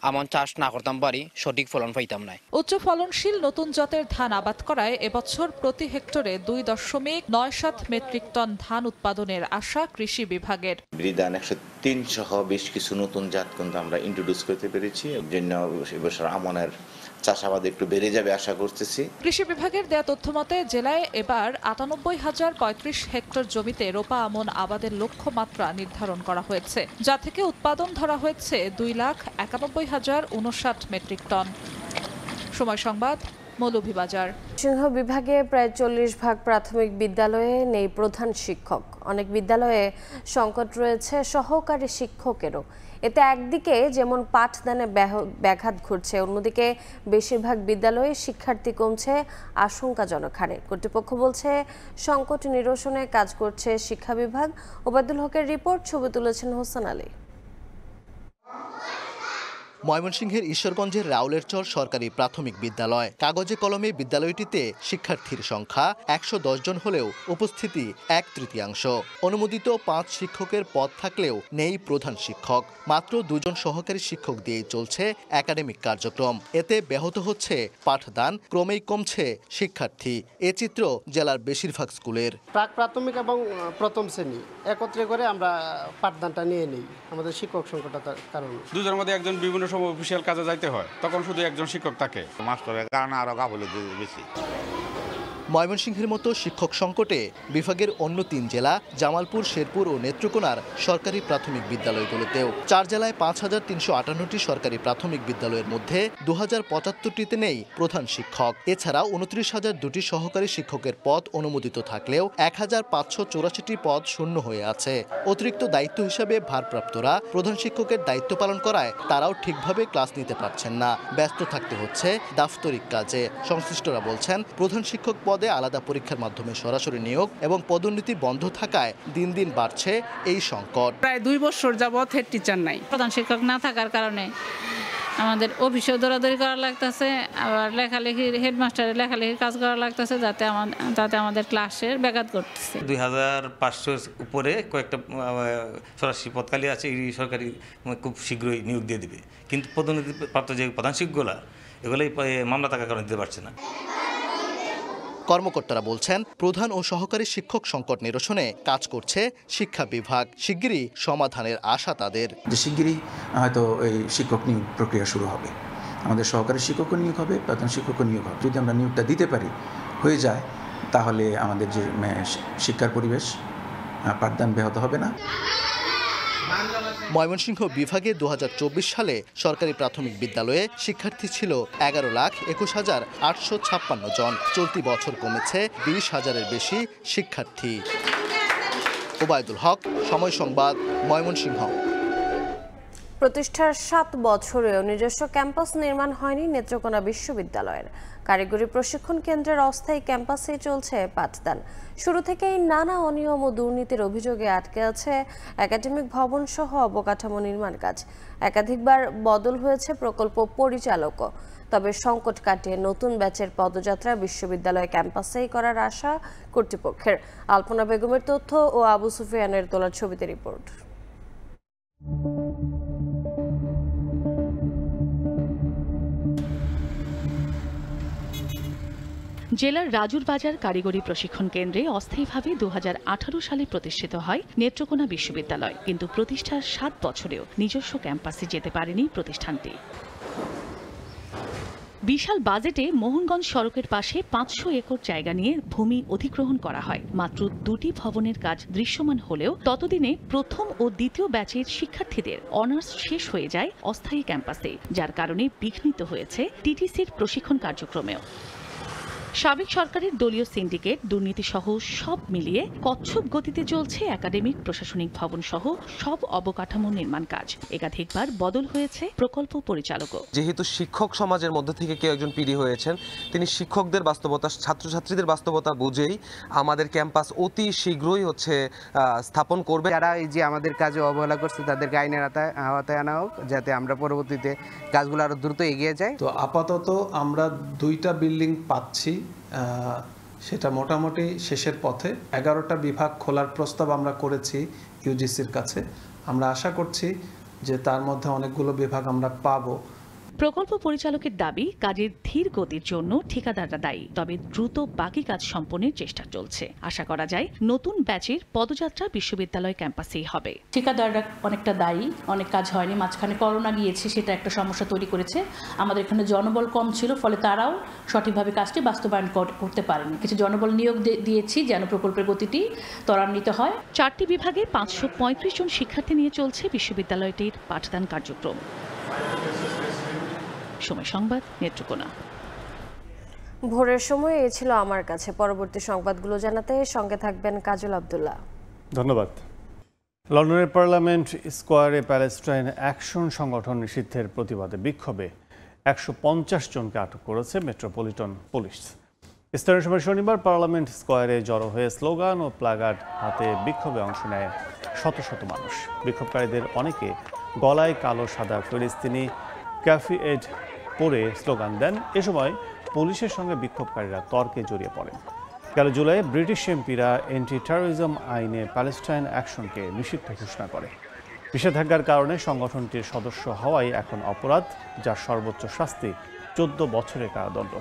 আমন চাষ না করতাম পারি, সঠিক ফলন পাইতাম না। উচ্চ ফলনশীল নতুন জাতের ধান আবাদ করায় এবছর প্রতি হেক্টরে 2.97 মেট্রিক টন ধান উৎপাদনের আশা কৃষি বিভাগের। বিধান 103 সহ বেশ কিছু নতুন জাত কিন্তু আমরা ইন্ট্রোডিউস করতে পেরেছি। এর জন্য এবছর আমনের চাষাবাদ একটু বেড়ে যাবে আশা করতেছি। কৃষি বিভাগের দেয়া তথ্য মতে জেলায় এবার 98,035 হেক্টর জমিতে রোপা আমন আবাদের লক্ষ্যমাত্রা নির্ধারণ করা হয়েছে, যা থেকে উৎপাদন ধরা হয়েছে 2,91,059 মেট্রিক টন। সময় সংবাদ, মৌলভীবাজার। সিংহ বিভাগে প্রায় 40 ভাগ প্রাথমিক বিদ্যালয়ে নেই প্রধান শিক্ষক। অনেক বিদ্যালয়ে সংকট রয়েছে সহকারী শিক্ষকেরও। এতে একদিকে যেমন পাঠদানে ব্যাঘাত ঘটছে, অন্যদিকে বেশিরভাগ বিদ্যালয়ে শিক্ষার্থী কমছে আশঙ্কাজনক হারে। কর্তৃপক্ষ বলছে সংকট নিরসনে কাজ করছে শিক্ষা বিভাগ। ওবায়দুল হকের রিপোর্ট, ছবি তুলেছেন হোসেন আলী। ময়মনসিংহের ঈশ্বরগঞ্জের রাউলেরচর সরকারি প্রাথমিক বিদ্যালয়। কাগজে কলমে বিদ্যালয়টিতে শিক্ষার্থীর সংখ্যা 110 জন হলেও উপস্থিতি 1/3। অনুমোদিত 5 শিক্ষকের পদ থাকলেও নেই প্রধান শিক্ষক। মাত্র 2 জন সহকারী শিক্ষক দিয়েই চলছে একাডেমিক কার্যক্রম। এতে ব্যাহত হচ্ছে পাঠদান, ক্রমেই কমছে শিক্ষার্থী। এ চিত্র জেলার বেশিরভাগ স্কুলের। প্রাক প্রাথমিক এবং প্রথম শ্রেণী একত্রে করে আমরা পাঠদানটা নিয়ে নিই আমাদের শিক্ষক সংকটের কারণে। দুজনের মধ্যে একজন বিভিন্ন অফিসিয়াল কাজে যাইতে হয়, তখন শুধু একজন শিক্ষক থাকে। মাস্টারের কারণে আরো গাফিলতি বেশি। ময়মনসিংহের মতো শিক্ষক সংকটে বিভাগের অন্য 3 জেলা জামালপুর, শেরপুর ও নেত্রকোনার সরকারি প্রাথমিক বিদ্যালয়গুলোতেও। 4 জেলায় 5,358টি সরকারি প্রাথমিক বিদ্যালয়ের মধ্যে 2075টিতে নেই প্রধান শিক্ষক। এছাড়া 29,002টি সহকারী শিক্ষকের পদ অনুমোদিত থাকলেও 1,584টি পদ শূন্য হয়ে আছে। অতিরিক্ত দায়িত্ব হিসাবে ভারপ্রাপ্তরা প্রধান শিক্ষকের দায়িত্ব পালন করায় তারাও ঠিকভাবে ক্লাস নিতে পারছেন না, ব্যস্ত থাকতে হচ্ছে দাপ্তরিক কাজে। সংশ্লিষ্টরা বলছেন প্রধান শিক্ষক পদে আলাদা পরীক্ষার মাধ্যমে সরাসরি নিয়োগ এবং পদোন্নতি বন্ধ থাকায় দিন দিন বাড়ছে এই সংকট। প্রায় 2 বছর যাবৎ হেড টিচার নাই। প্রধান শিক্ষক না থাকার কারণে আমাদের অফিসেও দৌড়াদৌড়ি করা লাগতেছে, আবার লেখালেখির হেডমাস্টারের লেখালেখির কাজ করা লাগতেছে, যাতে আমাদের ক্লাসের ব্যাঘাত করতেছে। 2500 উপরে কয়েকটা সরাসরি পদখালি আছে, এই সরকারি খুব শীঘ্রই নিয়োগ দিয়ে দিবে, কিন্তু পদোন্নতিপ্রাপ্ত যে প্রধান শিক্ষকগুলা এগুলোই মামলা থাকার কারণে দিতে পারছে না। কর্মকর্তারা বলছেন, প্রধান ও সহকারী শিক্ষক সংকট নিরসনে কাজ করছে শিক্ষা বিভাগ। শিগগিরই সমাধানের আশা তাদের। শিগগিরই হয়তো এই শিক্ষক নিয়োগ প্রক্রিয়া শুরু হবে, আমাদের সহকারী শিক্ষকও নিয়োগ হবে, প্রধান শিক্ষকও নিয়োগ হবে। যদি আমরা নিয়োগটা দিতে পারি, হয়ে যায়, তাহলে আমাদের যে শিক্ষার পরিবেশ, পাঠদান ব্যাহত হবে না। ময়মনসিংহ বিভাগে 2024 সালে সরকারি প্রাথমিক বিদ্যালয়ে শিক্ষার্থী ছিল 11,21,856 জন। চলতি বছর কমেছে 20,000-এর বেশি শিক্ষার্থী। ওবায়দুল হক, সময় সংবাদ, ময়মনসিংহ। প্রতিষ্ঠার 7 বছরেও নিজস্ব ক্যাম্পাস নির্মাণ হয়নি নেত্রকোনা বিশ্ববিদ্যালয়ের। কারিগরি প্রশিক্ষণ কেন্দ্রের অস্থায়ী ক্যাম্পাসে চলছে পাঠদান। শুরু থেকেই নানা অনিয়ম ও দুর্নীতির অভিযোগে আটকে আছে একাডেমিক ভবন সহ অবকাঠামো নির্মাণ কাজ। একাধিকবার বদল হয়েছে প্রকল্প পরিচালকও। তবে সংকট কাটিয়ে নতুন ব্যাচের পদযাত্রা বিশ্ববিদ্যালয় ক্যাম্পাসেই করার আশা কর্তৃপক্ষের। আলপনা বেগমের তথ্য ও আবু সুফিয়ানের তোলা ছবিতে রিপোর্ট। জেলার রাজুর বাজার কারিগরি প্রশিক্ষণ কেন্দ্রে অস্থায়ীভাবে 2018 সালে প্রতিষ্ঠিত হয় নেত্রকোনা বিশ্ববিদ্যালয়, কিন্তু প্রতিষ্ঠার 7 বছরেও নিজস্ব ক্যাম্পাসে যেতে পারেনি প্রতিষ্ঠানটি। বিশাল বাজেটে মোহনগঞ্জ সড়কের পাশে 500 একর জায়গা নিয়ে ভূমি অধিগ্রহণ করা হয়। মাত্র 2টি ভবনের কাজ দৃশ্যমান হলেও ততদিনে প্রথম ও দ্বিতীয় ব্যাচের শিক্ষার্থীদের অনার্স শেষ হয়ে যায় অস্থায়ী ক্যাম্পাসে, যার কারণে বিঘ্নিত হয়েছে টিটিসির প্রশিক্ষণ কার্যক্রমেও। সাবেক সরকারের দলীয় সিন্ডিকেট, দুর্নীতি সহ সব মিলিয়ে কচ্ছপ গতিতে চলছে একাডেমিক প্রশাসনিক ভবন সহ সব অবকাঠামো নির্মাণ কাজ। একাধিকবার বদল হয়েছে প্রকল্প পরিচালকও। যেহেতু শিক্ষক সমাজের মধ্যে থেকে কেউ একজন পিডি হয়েছেন, তিনি শিক্ষকদের বাস্তবতা, ছাত্রছাত্রীদের বাস্তবতা বুঝেই আমাদের ক্যাম্পাস অতি শীঘ্রই স্থাপন করবে। যারা এই যে আমাদের কাজে অবহেলা করছে তাদেরকে আইনের আওতায় আনা হোক, যাতে আমরা পরবর্তীতে কাজগুলো আরো দ্রুত এগিয়ে যায়। তো আপাতত আমরা 2টা বিল্ডিং পাচ্ছি, সেটা মোটামুটি শেষের পথে। 11টা বিভাগ খোলার প্রস্তাব আমরা করেছি ইউজিসির কাছে। আমরা আশা করছি যে তার মধ্যে অনেকগুলো বিভাগ আমরা পাবো। প্রকল্প পরিচালকের দাবি, কাজের ধীর গতির জন্য ঠিকাদাররা দায়ী, তবে দ্রুত বাকি কাজ সম্পন্নের চেষ্টা চলছে। আশা করা যায় নতুন ব্যাচের পদযাত্রা বিশ্ববিদ্যালয় ক্যাম্পাসেই হবে। ঠিকাদাররা অনেকটা দায়ী, অনেক কাজ হয়নি, মাঝখানে করোনা গিয়েছে, সেটা একটা সমস্যা তৈরি করেছে। আমাদের এখানে জনবল কম ছিল, ফলে তারাও সঠিকভাবে কাজটি বাস্তবায়ন করতে পারেনি। কিছু জনবল নিয়োগ দিয়েছি যেন প্রকল্পের গতিটি ত্বরান্বিত হয়। 4টি বিভাগে 535 জন শিক্ষার্থী নিয়ে চলছে বিশ্ববিদ্যালয়টির পাঠদান কার্যক্রম। সময় সংবাদ, নেত্রকোনা। ভোরের সময় এই ছিল আমার কাছে। পরবর্তী সংবাদগুলো জানাতে সঙ্গে থাকবেন কাজল আব্দুল্লাহ। ধন্যবাদ। লন্ডনের পার্লামেন্ট স্কোয়ারে প্যালেস্টাইন অ্যাকশন সংগঠন নিষিদ্ধের প্রতিবাদে বিক্ষোভে 150 জনকে আটক করেছে মেট্রোপলিটন পুলিশ। স্থানীয় সময় শনিবার পার্লামেন্ট স্কোয়ারে জড়ো হয়ে স্লোগান ও প্লাকার্ড হাতে বিক্ষোভে অংশ নেয় শত শত মানুষ। বিক্ষোভকারীদের অনেকে গলায় কালো সাদা ফিলিস্তিনি ক্যাফি এড পরে স্লোগান দেন। এ সময় পুলিশের সঙ্গে বিক্ষোভকারীরা তর্কে জড়িয়ে পড়েন। গেল জুলাইয়ে ব্রিটিশ এমপিরা অ্যান্টি টেররিজম আইনে প্যালেস্টাইন অ্যাকশনকে নিষিদ্ধ ঘোষণা করে। নিষেধাজ্ঞার কারণে সংগঠনটির সদস্য হওয়াই এখন অপরাধ, যার সর্বোচ্চ শাস্তি 14 বছরের কারাদণ্ড।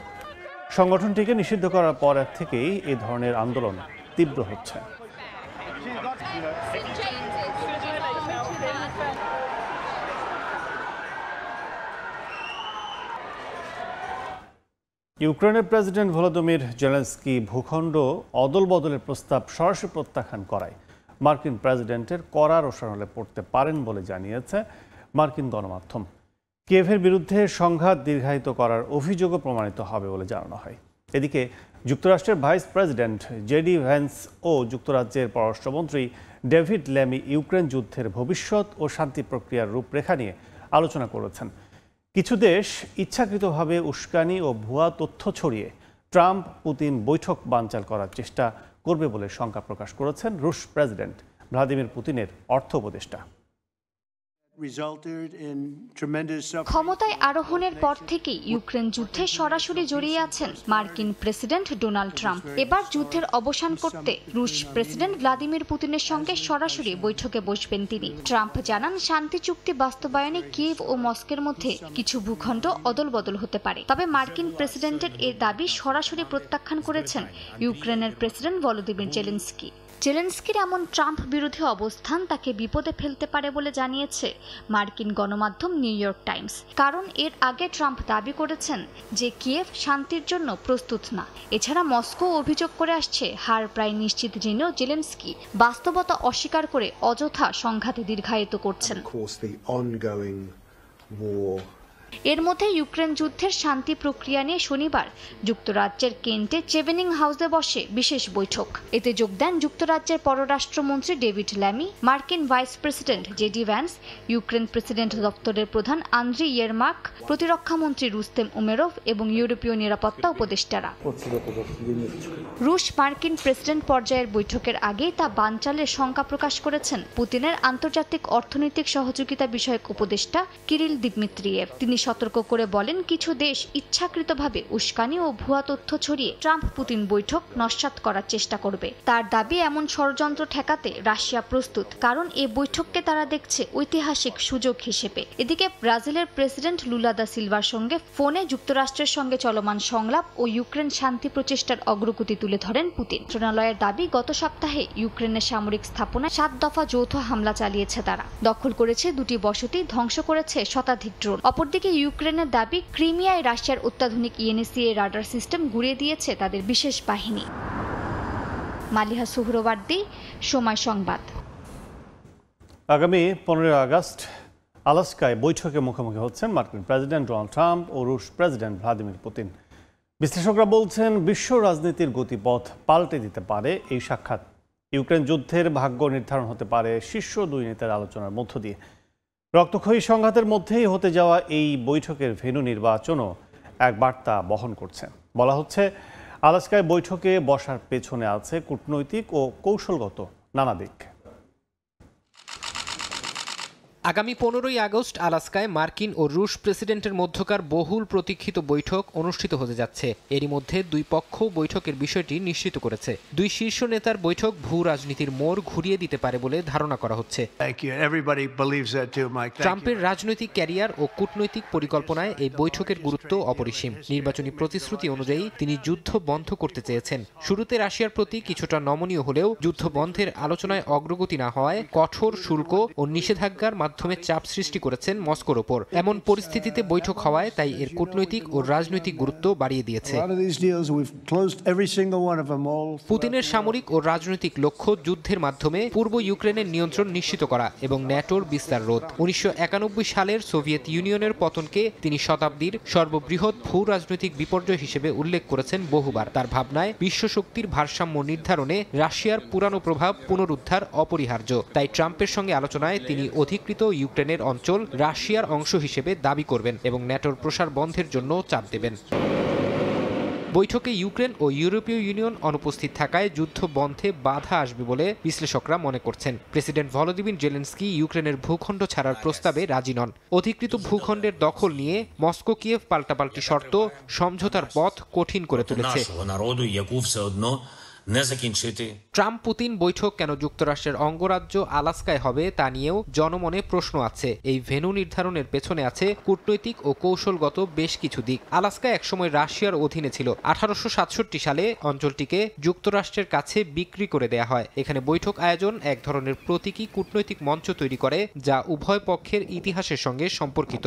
সংগঠনটিকে নিষিদ্ধ করার পর থেকেই এই ধরনের আন্দোলন তীব্র হচ্ছে। ইউক্রেনের প্রেসিডেন্ট ভলোদিমির জেলেনস্কি ভূখণ্ড অদল বদলের প্রস্তাব সরাসরি প্রত্যাখ্যান করায় মার্কিন প্রেসিডেন্টের কড়া রোষানলে পড়তে পারেন বলে জানিয়েছে মার্কিন গণমাধ্যম। কিয়েভের বিরুদ্ধে সংঘাত দীর্ঘায়িত করার অভিযোগও প্রমাণিত হবে বলে জানানো হয়। এদিকে যুক্তরাষ্ট্রের ভাইস প্রেসিডেন্ট জেডি ভ্যান্স ও যুক্তরাজ্যের পররাষ্ট্রমন্ত্রী ডেভিড ল্যামি ইউক্রেন যুদ্ধের ভবিষ্যৎ ও শান্তি প্রক্রিয়ার রূপরেখা নিয়ে আলোচনা করেছেন। কিছু দেশ ইচ্ছাকৃতভাবে উস্কানি ও ভুয়া তথ্য ছড়িয়ে ট্রাম্প পুতিন বৈঠক বানচাল করার চেষ্টা করবে বলে শঙ্কা প্রকাশ করেছেন রুশ প্রেসিডেন্ট ভ্লাদিমির পুতিনের অর্থ উপদেষ্টা। ক্ষমতায় আরোহণের পর থেকেই ইউক্রেন যুদ্ধে সরাসরি জড়িয়ে আছেন মার্কিন প্রেসিডেন্ট ডোনাল্ড ট্রাম্প। এবার যুদ্ধের অবসান করতে রুশ প্রেসিডেন্ট ভ্লাদিমির পুতিনের সঙ্গে সরাসরি বৈঠকে বসবেন তিনি। ট্রাম্প জানান, শান্তি চুক্তি বাস্তবায়নে কিয়েভ ও মস্কোর মধ্যে কিছু ভূখণ্ড অদলবদল হতে পারে। তবে মার্কিন প্রেসিডেন্টের এর দাবি সরাসরি প্রত্যাখ্যান করেছেন ইউক্রেনের প্রেসিডেন্ট ভলোদিমির জেলেনস্কি। জেলেনস্কির এমন ট্রাম্প বিরোধী অবস্থান তাকে বিপদে ফেলতে পারে বলে জানিয়েছে মার্কিন গণমাধ্যম নিউ ইয়র্ক টাইমস। কারণ এর আগে ট্রাম্প দাবি করেছেন যে কিয়েভ শান্তির জন্য প্রস্তুত না। এছাড়া মস্কো অভিযোগ করে আসছে হার প্রায় নিশ্চিত জেনেও জেলেনস্কি বাস্তবতা অস্বীকার করে অযথা সংঘাতে দীর্ঘায়িত করছেন। এর মধ্যে ইউক্রেন যুদ্ধের শান্তি প্রক্রিয়া নিয়ে শনিবার যুক্তরাজ্যের কেন্টে চেভেনিং হাউসে বসে বিশেষ বৈঠক। এতে যোগ দেন যুক্তরাজ্যের পররাষ্ট্রমন্ত্রী ডেভিড ল্যামি, মার্কিন vice president JD Vance, Ukraine president দপ্তরের প্রধান আন্দ্রি ইয়েরমাক, প্রতিরক্ষামন্ত্রী রুস্তেম উমেরভ এবং ইউরোপীয় নিরাপত্তা উপদেষ্টারা। রুশ মার্কিন প্রেসিডেন্ট পর্যায়ের বৈঠকের আগেই তা বানচালের শঙ্কা প্রকাশ করেছেন পুতিনের আন্তর্জাতিক অর্থনৈতিক সহযোগিতা বিষয়ক উপদেষ্টা কিরিল দিমিত্রিয়েভ। তিনি সতর্ক করে বলেন, কিছু দেশ ইচ্ছাকৃতভাবে উস্কানি ও ভুয়া তথ্য ছড়িয়ে ট্রাম্প পুতিন বৈঠক নস্যাৎ করার চেষ্টা করবে। তার দাবি, এমন ষড়যন্ত্র ঠেকাতে রাশিয়া প্রস্তুত, কারণ এই বৈঠককে তারা দেখছে ঐতিহাসিক সুযোগ হিসেবে। এদিকে ব্রাজিলের প্রেসিডেন্ট লুলা দা সিলভার সঙ্গে ফোনে যুক্তরাষ্ট্রের সঙ্গে চলমান সংলাপ ও ইউক্রেন শান্তি প্রচেষ্টার অগ্রগতি তুলে ধরেন পুতিন। মন্ত্রণালয়ের দাবি, গত সপ্তাহে ইউক্রেনের সামরিক স্থাপনায় 7 দফা যৌথ হামলা চালিয়েছে তারা। দখল করেছে 2টি বসতি, ধ্বংস করেছে শতাধিক ড্রোন। অপরদিকে ইউক্রেনের দাবি, ক্রিমিয়ায় রাশিয়ার অত্যাধুনিক ইএনএসিএ রাডার সিস্টেম গুঁড়িয়ে দিয়েছে তাদের বিশেষ বাহিনী। মালিহা সুহরওয়ার্দী, সময় সংবাদ। আগামী 15 আগস্ট আলাস্কায় বৈঠকে মুখোমুখি হচ্ছেন মার্কিন প্রেসিডেন্ট ডোনাল্ড ট্রাম্প ও রুশ প্রেসিডেন্ট ভ্লাদিমির পুতিন। বিশ্লেষকরা বলছেন, বিশ্ব রাজনীতির গতিপথ পাল্টে দিতে পারে এই সাক্ষাৎ। ইউক্রেন যুদ্ধের ভাগ্য নির্ধারণ হতে পারে শীর্ষ 2 নেতার আলোচনার মধ্য দিয়ে। রক্তক্ষয়ী সংঘাতের মধ্যেই হতে যাওয়া এই বৈঠকের ভেন্যু নির্বাচনও এক বার্তা বহন করছে। বলা হচ্ছে, আলাস্কায় বৈঠকে বসার পেছনে আছে কূটনৈতিক ও কৌশলগত নানা দিক। আগামী 15ই আগস্ট আলাস্কায় মার্কিন ও রুশ প্রেসিডেন্টের মধ্যকার বহুল প্রতীক্ষিত বৈঠক অনুষ্ঠিত হতে যাচ্ছে। এরই মধ্যে 2 পক্ষ বৈঠকের বিষয়টি নিশ্চিত করেছে। 2 শীর্ষ নেতার বৈঠক ভূ রাজনীতির মোড় ঘুরিয়ে দিতে পারে বলে ধারণা করা হচ্ছে। ট্রাম্পের রাজনৈতিক ক্যারিয়ার ও কূটনৈতিক পরিকল্পনায় এই বৈঠকের গুরুত্ব অপরিসীম। নির্বাচনী প্রতিশ্রুতি অনুযায়ী তিনি যুদ্ধ বন্ধ করতে চেয়েছেন। শুরুতে রাশিয়ার প্রতি কিছুটা নমনীয় হলেও যুদ্ধ বন্ধের আলোচনায় অগ্রগতি না হওয়ায় কঠোর শুল্ক ও নিষেধাজ্ঞার মাধ্যমে চাপ সৃষ্টি করেছেন মস্কোর ওপর। এমন পরিস্থিতিতে বৈঠক হওয়ায় তাই এর কূটনৈতিক ও রাজনৈতিক গুরুত্ব বাড়িয়ে দিয়েছে। পুতিনের সামরিক ও রাজনৈতিক লক্ষ্য যুদ্ধের মাধ্যমে পূর্ব ইউক্রেনের নিয়ন্ত্রণ নিশ্চিত করা এবং ন্যাটোর বিস্তার রোধ। 1991 সালের সোভিয়েত ইউনিয়নের পতনকে তিনি শতাব্দীর সর্ববৃহৎ ভূ রাজনৈতিক বিপর্যয় হিসেবে উল্লেখ করেছেন বহুবার। তার ভাবনায় বিশ্বশক্তির ভারসাম্য নির্ধারণে রাশিয়ার পুরানো প্রভাব পুনরুদ্ধার অপরিহার্য। তাই ট্রাম্পের সঙ্গে আলোচনায় তিনি অধিকৃত ইউক্রেনের অঞ্চল রাশিয়ার অংশ হিসেবে দাবি করবেন এবং ন্যাটোর প্রসার বন্ধের জন্য চাপ দেবেন। বৈঠকে ইউক্রেন ও ইউরোপীয় ইউনিয়ন অনুপস্থিত থাকায় যুদ্ধ বন্ধে বাধা আসবে বলে বিশ্লেষকরা মনে করছেন। প্রেসিডেন্ট ভলোদিমির জেলেনস্কি ইউক্রেনের ভূখণ্ড ছাড়ার প্রস্তাবে রাজি নন। অধিকৃত ভূখণ্ডের দখল নিয়ে মস্কো কিয়েভ পাল্টাপাল্টি শর্ত সমঝোতার পথ কঠিন করে তুলেছে। ট্রাম্প পুতিন বৈঠক কেন যুক্তরাষ্ট্রের অঙ্গরাজ্য আলাস্কায় হবে তা নিয়েও জনমনে প্রশ্ন আছে। এই ভেন্যু নির্ধারণের পেছনে আছে কূটনৈতিক ও কৌশলগত বেশ কিছু দিক। আলাস্কা একসময় রাশিয়ার অধীনে ছিল। 1867 সালে অঞ্চলটিকে যুক্তরাষ্ট্রের কাছে বিক্রি করে দেয়া হয়। এখানে বৈঠক আয়োজন এক ধরনের প্রতীকী কূটনৈতিক মঞ্চ তৈরি করে, যা উভয় পক্ষের ইতিহাসের সঙ্গে সম্পর্কিত।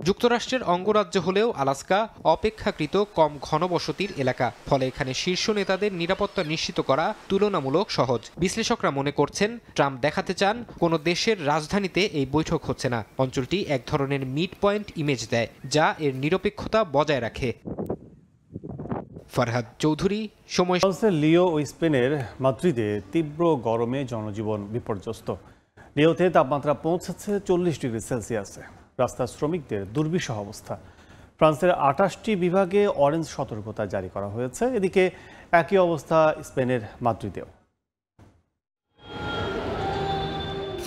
যুক্তরাষ্ট্রের অঙ্গরাজ্য হলেও আলাস্কা অপেক্ষাকৃত কম ঘনবসতির এলাকা, ফলে এখানে শীর্ষ নেতাদের নিরাপত্তা নিশ্চিত করা তুলনামূলক সহজ। বিশ্লেষকরা মনে করছেন, ট্রাম্প দেখাতে চান কোনো দেশের রাজধানীতে এই বৈঠক হচ্ছে না। অঞ্চলটি এক ধরনের মিড পয়েন্ট ইমেজ দেয়, যা এর নিরপেক্ষতা বজায় রাখে। ফরহাদ চৌধুরী, সময়। লিও ও স্পেনের মাদ্রিদে তীব্র গরমে জনজীবন বিপর্যস্ত। লিওতে তাপমাত্রা পৌঁছেছে 40 ডিগ্রি সেলসিয়াসে। রাস্তার শ্রমিকদের দুর্বিষহ অবস্থা। ফ্রান্সের 28টি বিভাগে অরেঞ্জ সতর্কতা জারি করা হয়েছে। এদিকে একই অবস্থা স্পেনের মাদ্রিদেও।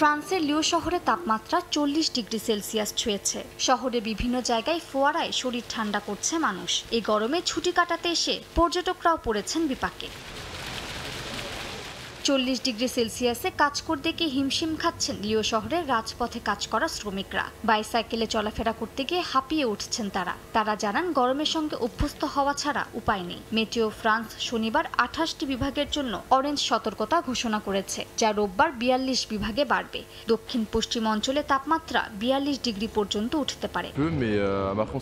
ফ্রান্সের লিও শহরে তাপমাত্রা 40 ডিগ্রি সেলসিয়াস ছুঁয়েছে। শহরে বিভিন্ন জায়গায় ফোয়ারায় শরীর ঠান্ডা করছে মানুষ। এই গরমে ছুটি কাটাতে এসে পর্যটকরাও পড়েছেন বিপাকে। 40 ডিগ্রি সেলসিয়াসে কাজ করতে গিয়ে হিমশিম খাচ্ছেন লিও শহরের রাজপথে কাজ করা শ্রমিকরা। বাইসাইকেলে চলাফেরা করতে গিয়ে হাঁপিয়ে উঠছেন তারা জানান গরমের সঙ্গে অভ্যস্ত হওয়া ছাড়া উপায় নেই। মেটেও ফ্রান্স শনিবার 28টি বিভাগের জন্য অরেঞ্জ সতর্কতা ঘোষণা করেছে, যা রোববার 42 বিভাগে বাড়বে। দক্ষিণ পশ্চিম অঞ্চলে তাপমাত্রা 42 ডিগ্রি পর্যন্ত উঠতে পারে।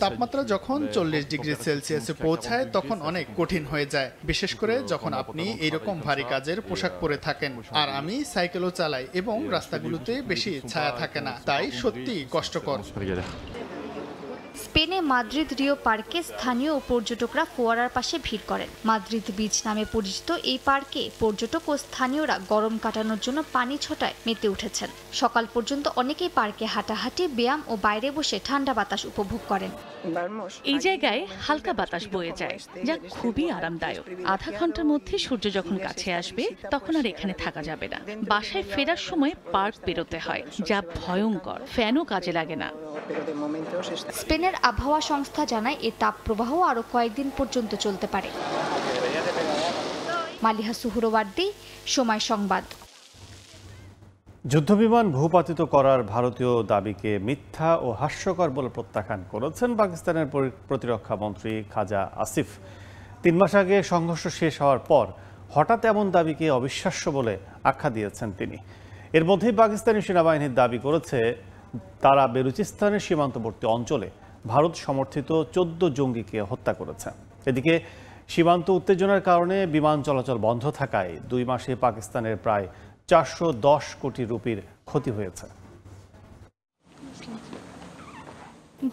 তাপমাত্রা যখন 40 ডিগ্রি সেলসিয়াসে পৌঁছায় তখন অনেক কঠিন হয়ে যায়, বিশেষ করে যখন আপনি এইরকম ভারী কাজের পোশাক পরে থাকেন। আর আমি সাইকেলও চালাই এবং রাস্তাগুলোতে বেশি ছায়া থাকে না, তাই সত্যি কষ্টকর। স্পেনে মাদ্রিদ রিও পার্কে স্থানীয় ও পর্যটকরা ফোয়ারার পাশে ভিড় করেন। মাদ্রিদ বিচ নামে পরিচিত এই পার্কে পর্যটক ও স্থানীয়রা গরম কাটানোর জন্য পানি ছোটায় মেতে উঠেছেন। সকাল পর্যন্ত অনেকেই পার্কে হাঁটাহাঁটি, ব্যায়াম ও বাইরে বসে ঠান্ডা বাতাস উপভোগ করেন। এই জায়গায় হালকা বাতাস বয়ে যায়, যা খুবই আরামদায়ক। আধা ঘন্টার মধ্যে সূর্য যখন কাছে আসবে তখন আর এখানে থাকা যাবে না। বাসায় ফেরার সময় পার্ক বেরোতে হয়, যা ভয়ঙ্কর। ফ্যানও কাজে লাগে না। স্পেনের আবহাওয়া সংস্থা জানায় এই তাপপ্রবাহ আরো কয়েকদিন পর্যন্ত চলতে পারে। মালিহা সুহরওয়ার্দী, সময় সংবাদ। যুদ্ধবিমান ভূপাতিত করার ভারতীয় দাবিকে মিথ্যা ও হাস্যকর বলে প্রত্যাখ্যান করেছেন পাকিস্তানের প্রতিরক্ষা মন্ত্রী খাজা আসিফ। 3 মাস আগে সংঘর্ষ শেষ হওয়ার পর হঠাৎ এমন দাবিকে অবিশ্বাস্য বলে আখ্যা দিয়েছেন তিনি। এর মধ্যেই পাকিস্তানি সেনাবাহিনীর দাবি করেছে তারা বেলুচিস্তানের সীমান্তবর্তী অঞ্চলে ভারত সমর্থিত 14 জঙ্গিকে হত্যা করেছে। এদিকে সীমান্ত উত্তেজনার কারণে বিমান চলাচল বন্ধ থাকায় 2 মাসে পাকিস্তানের প্রায় 410 কোটি রুপির ক্ষতি হয়েছে।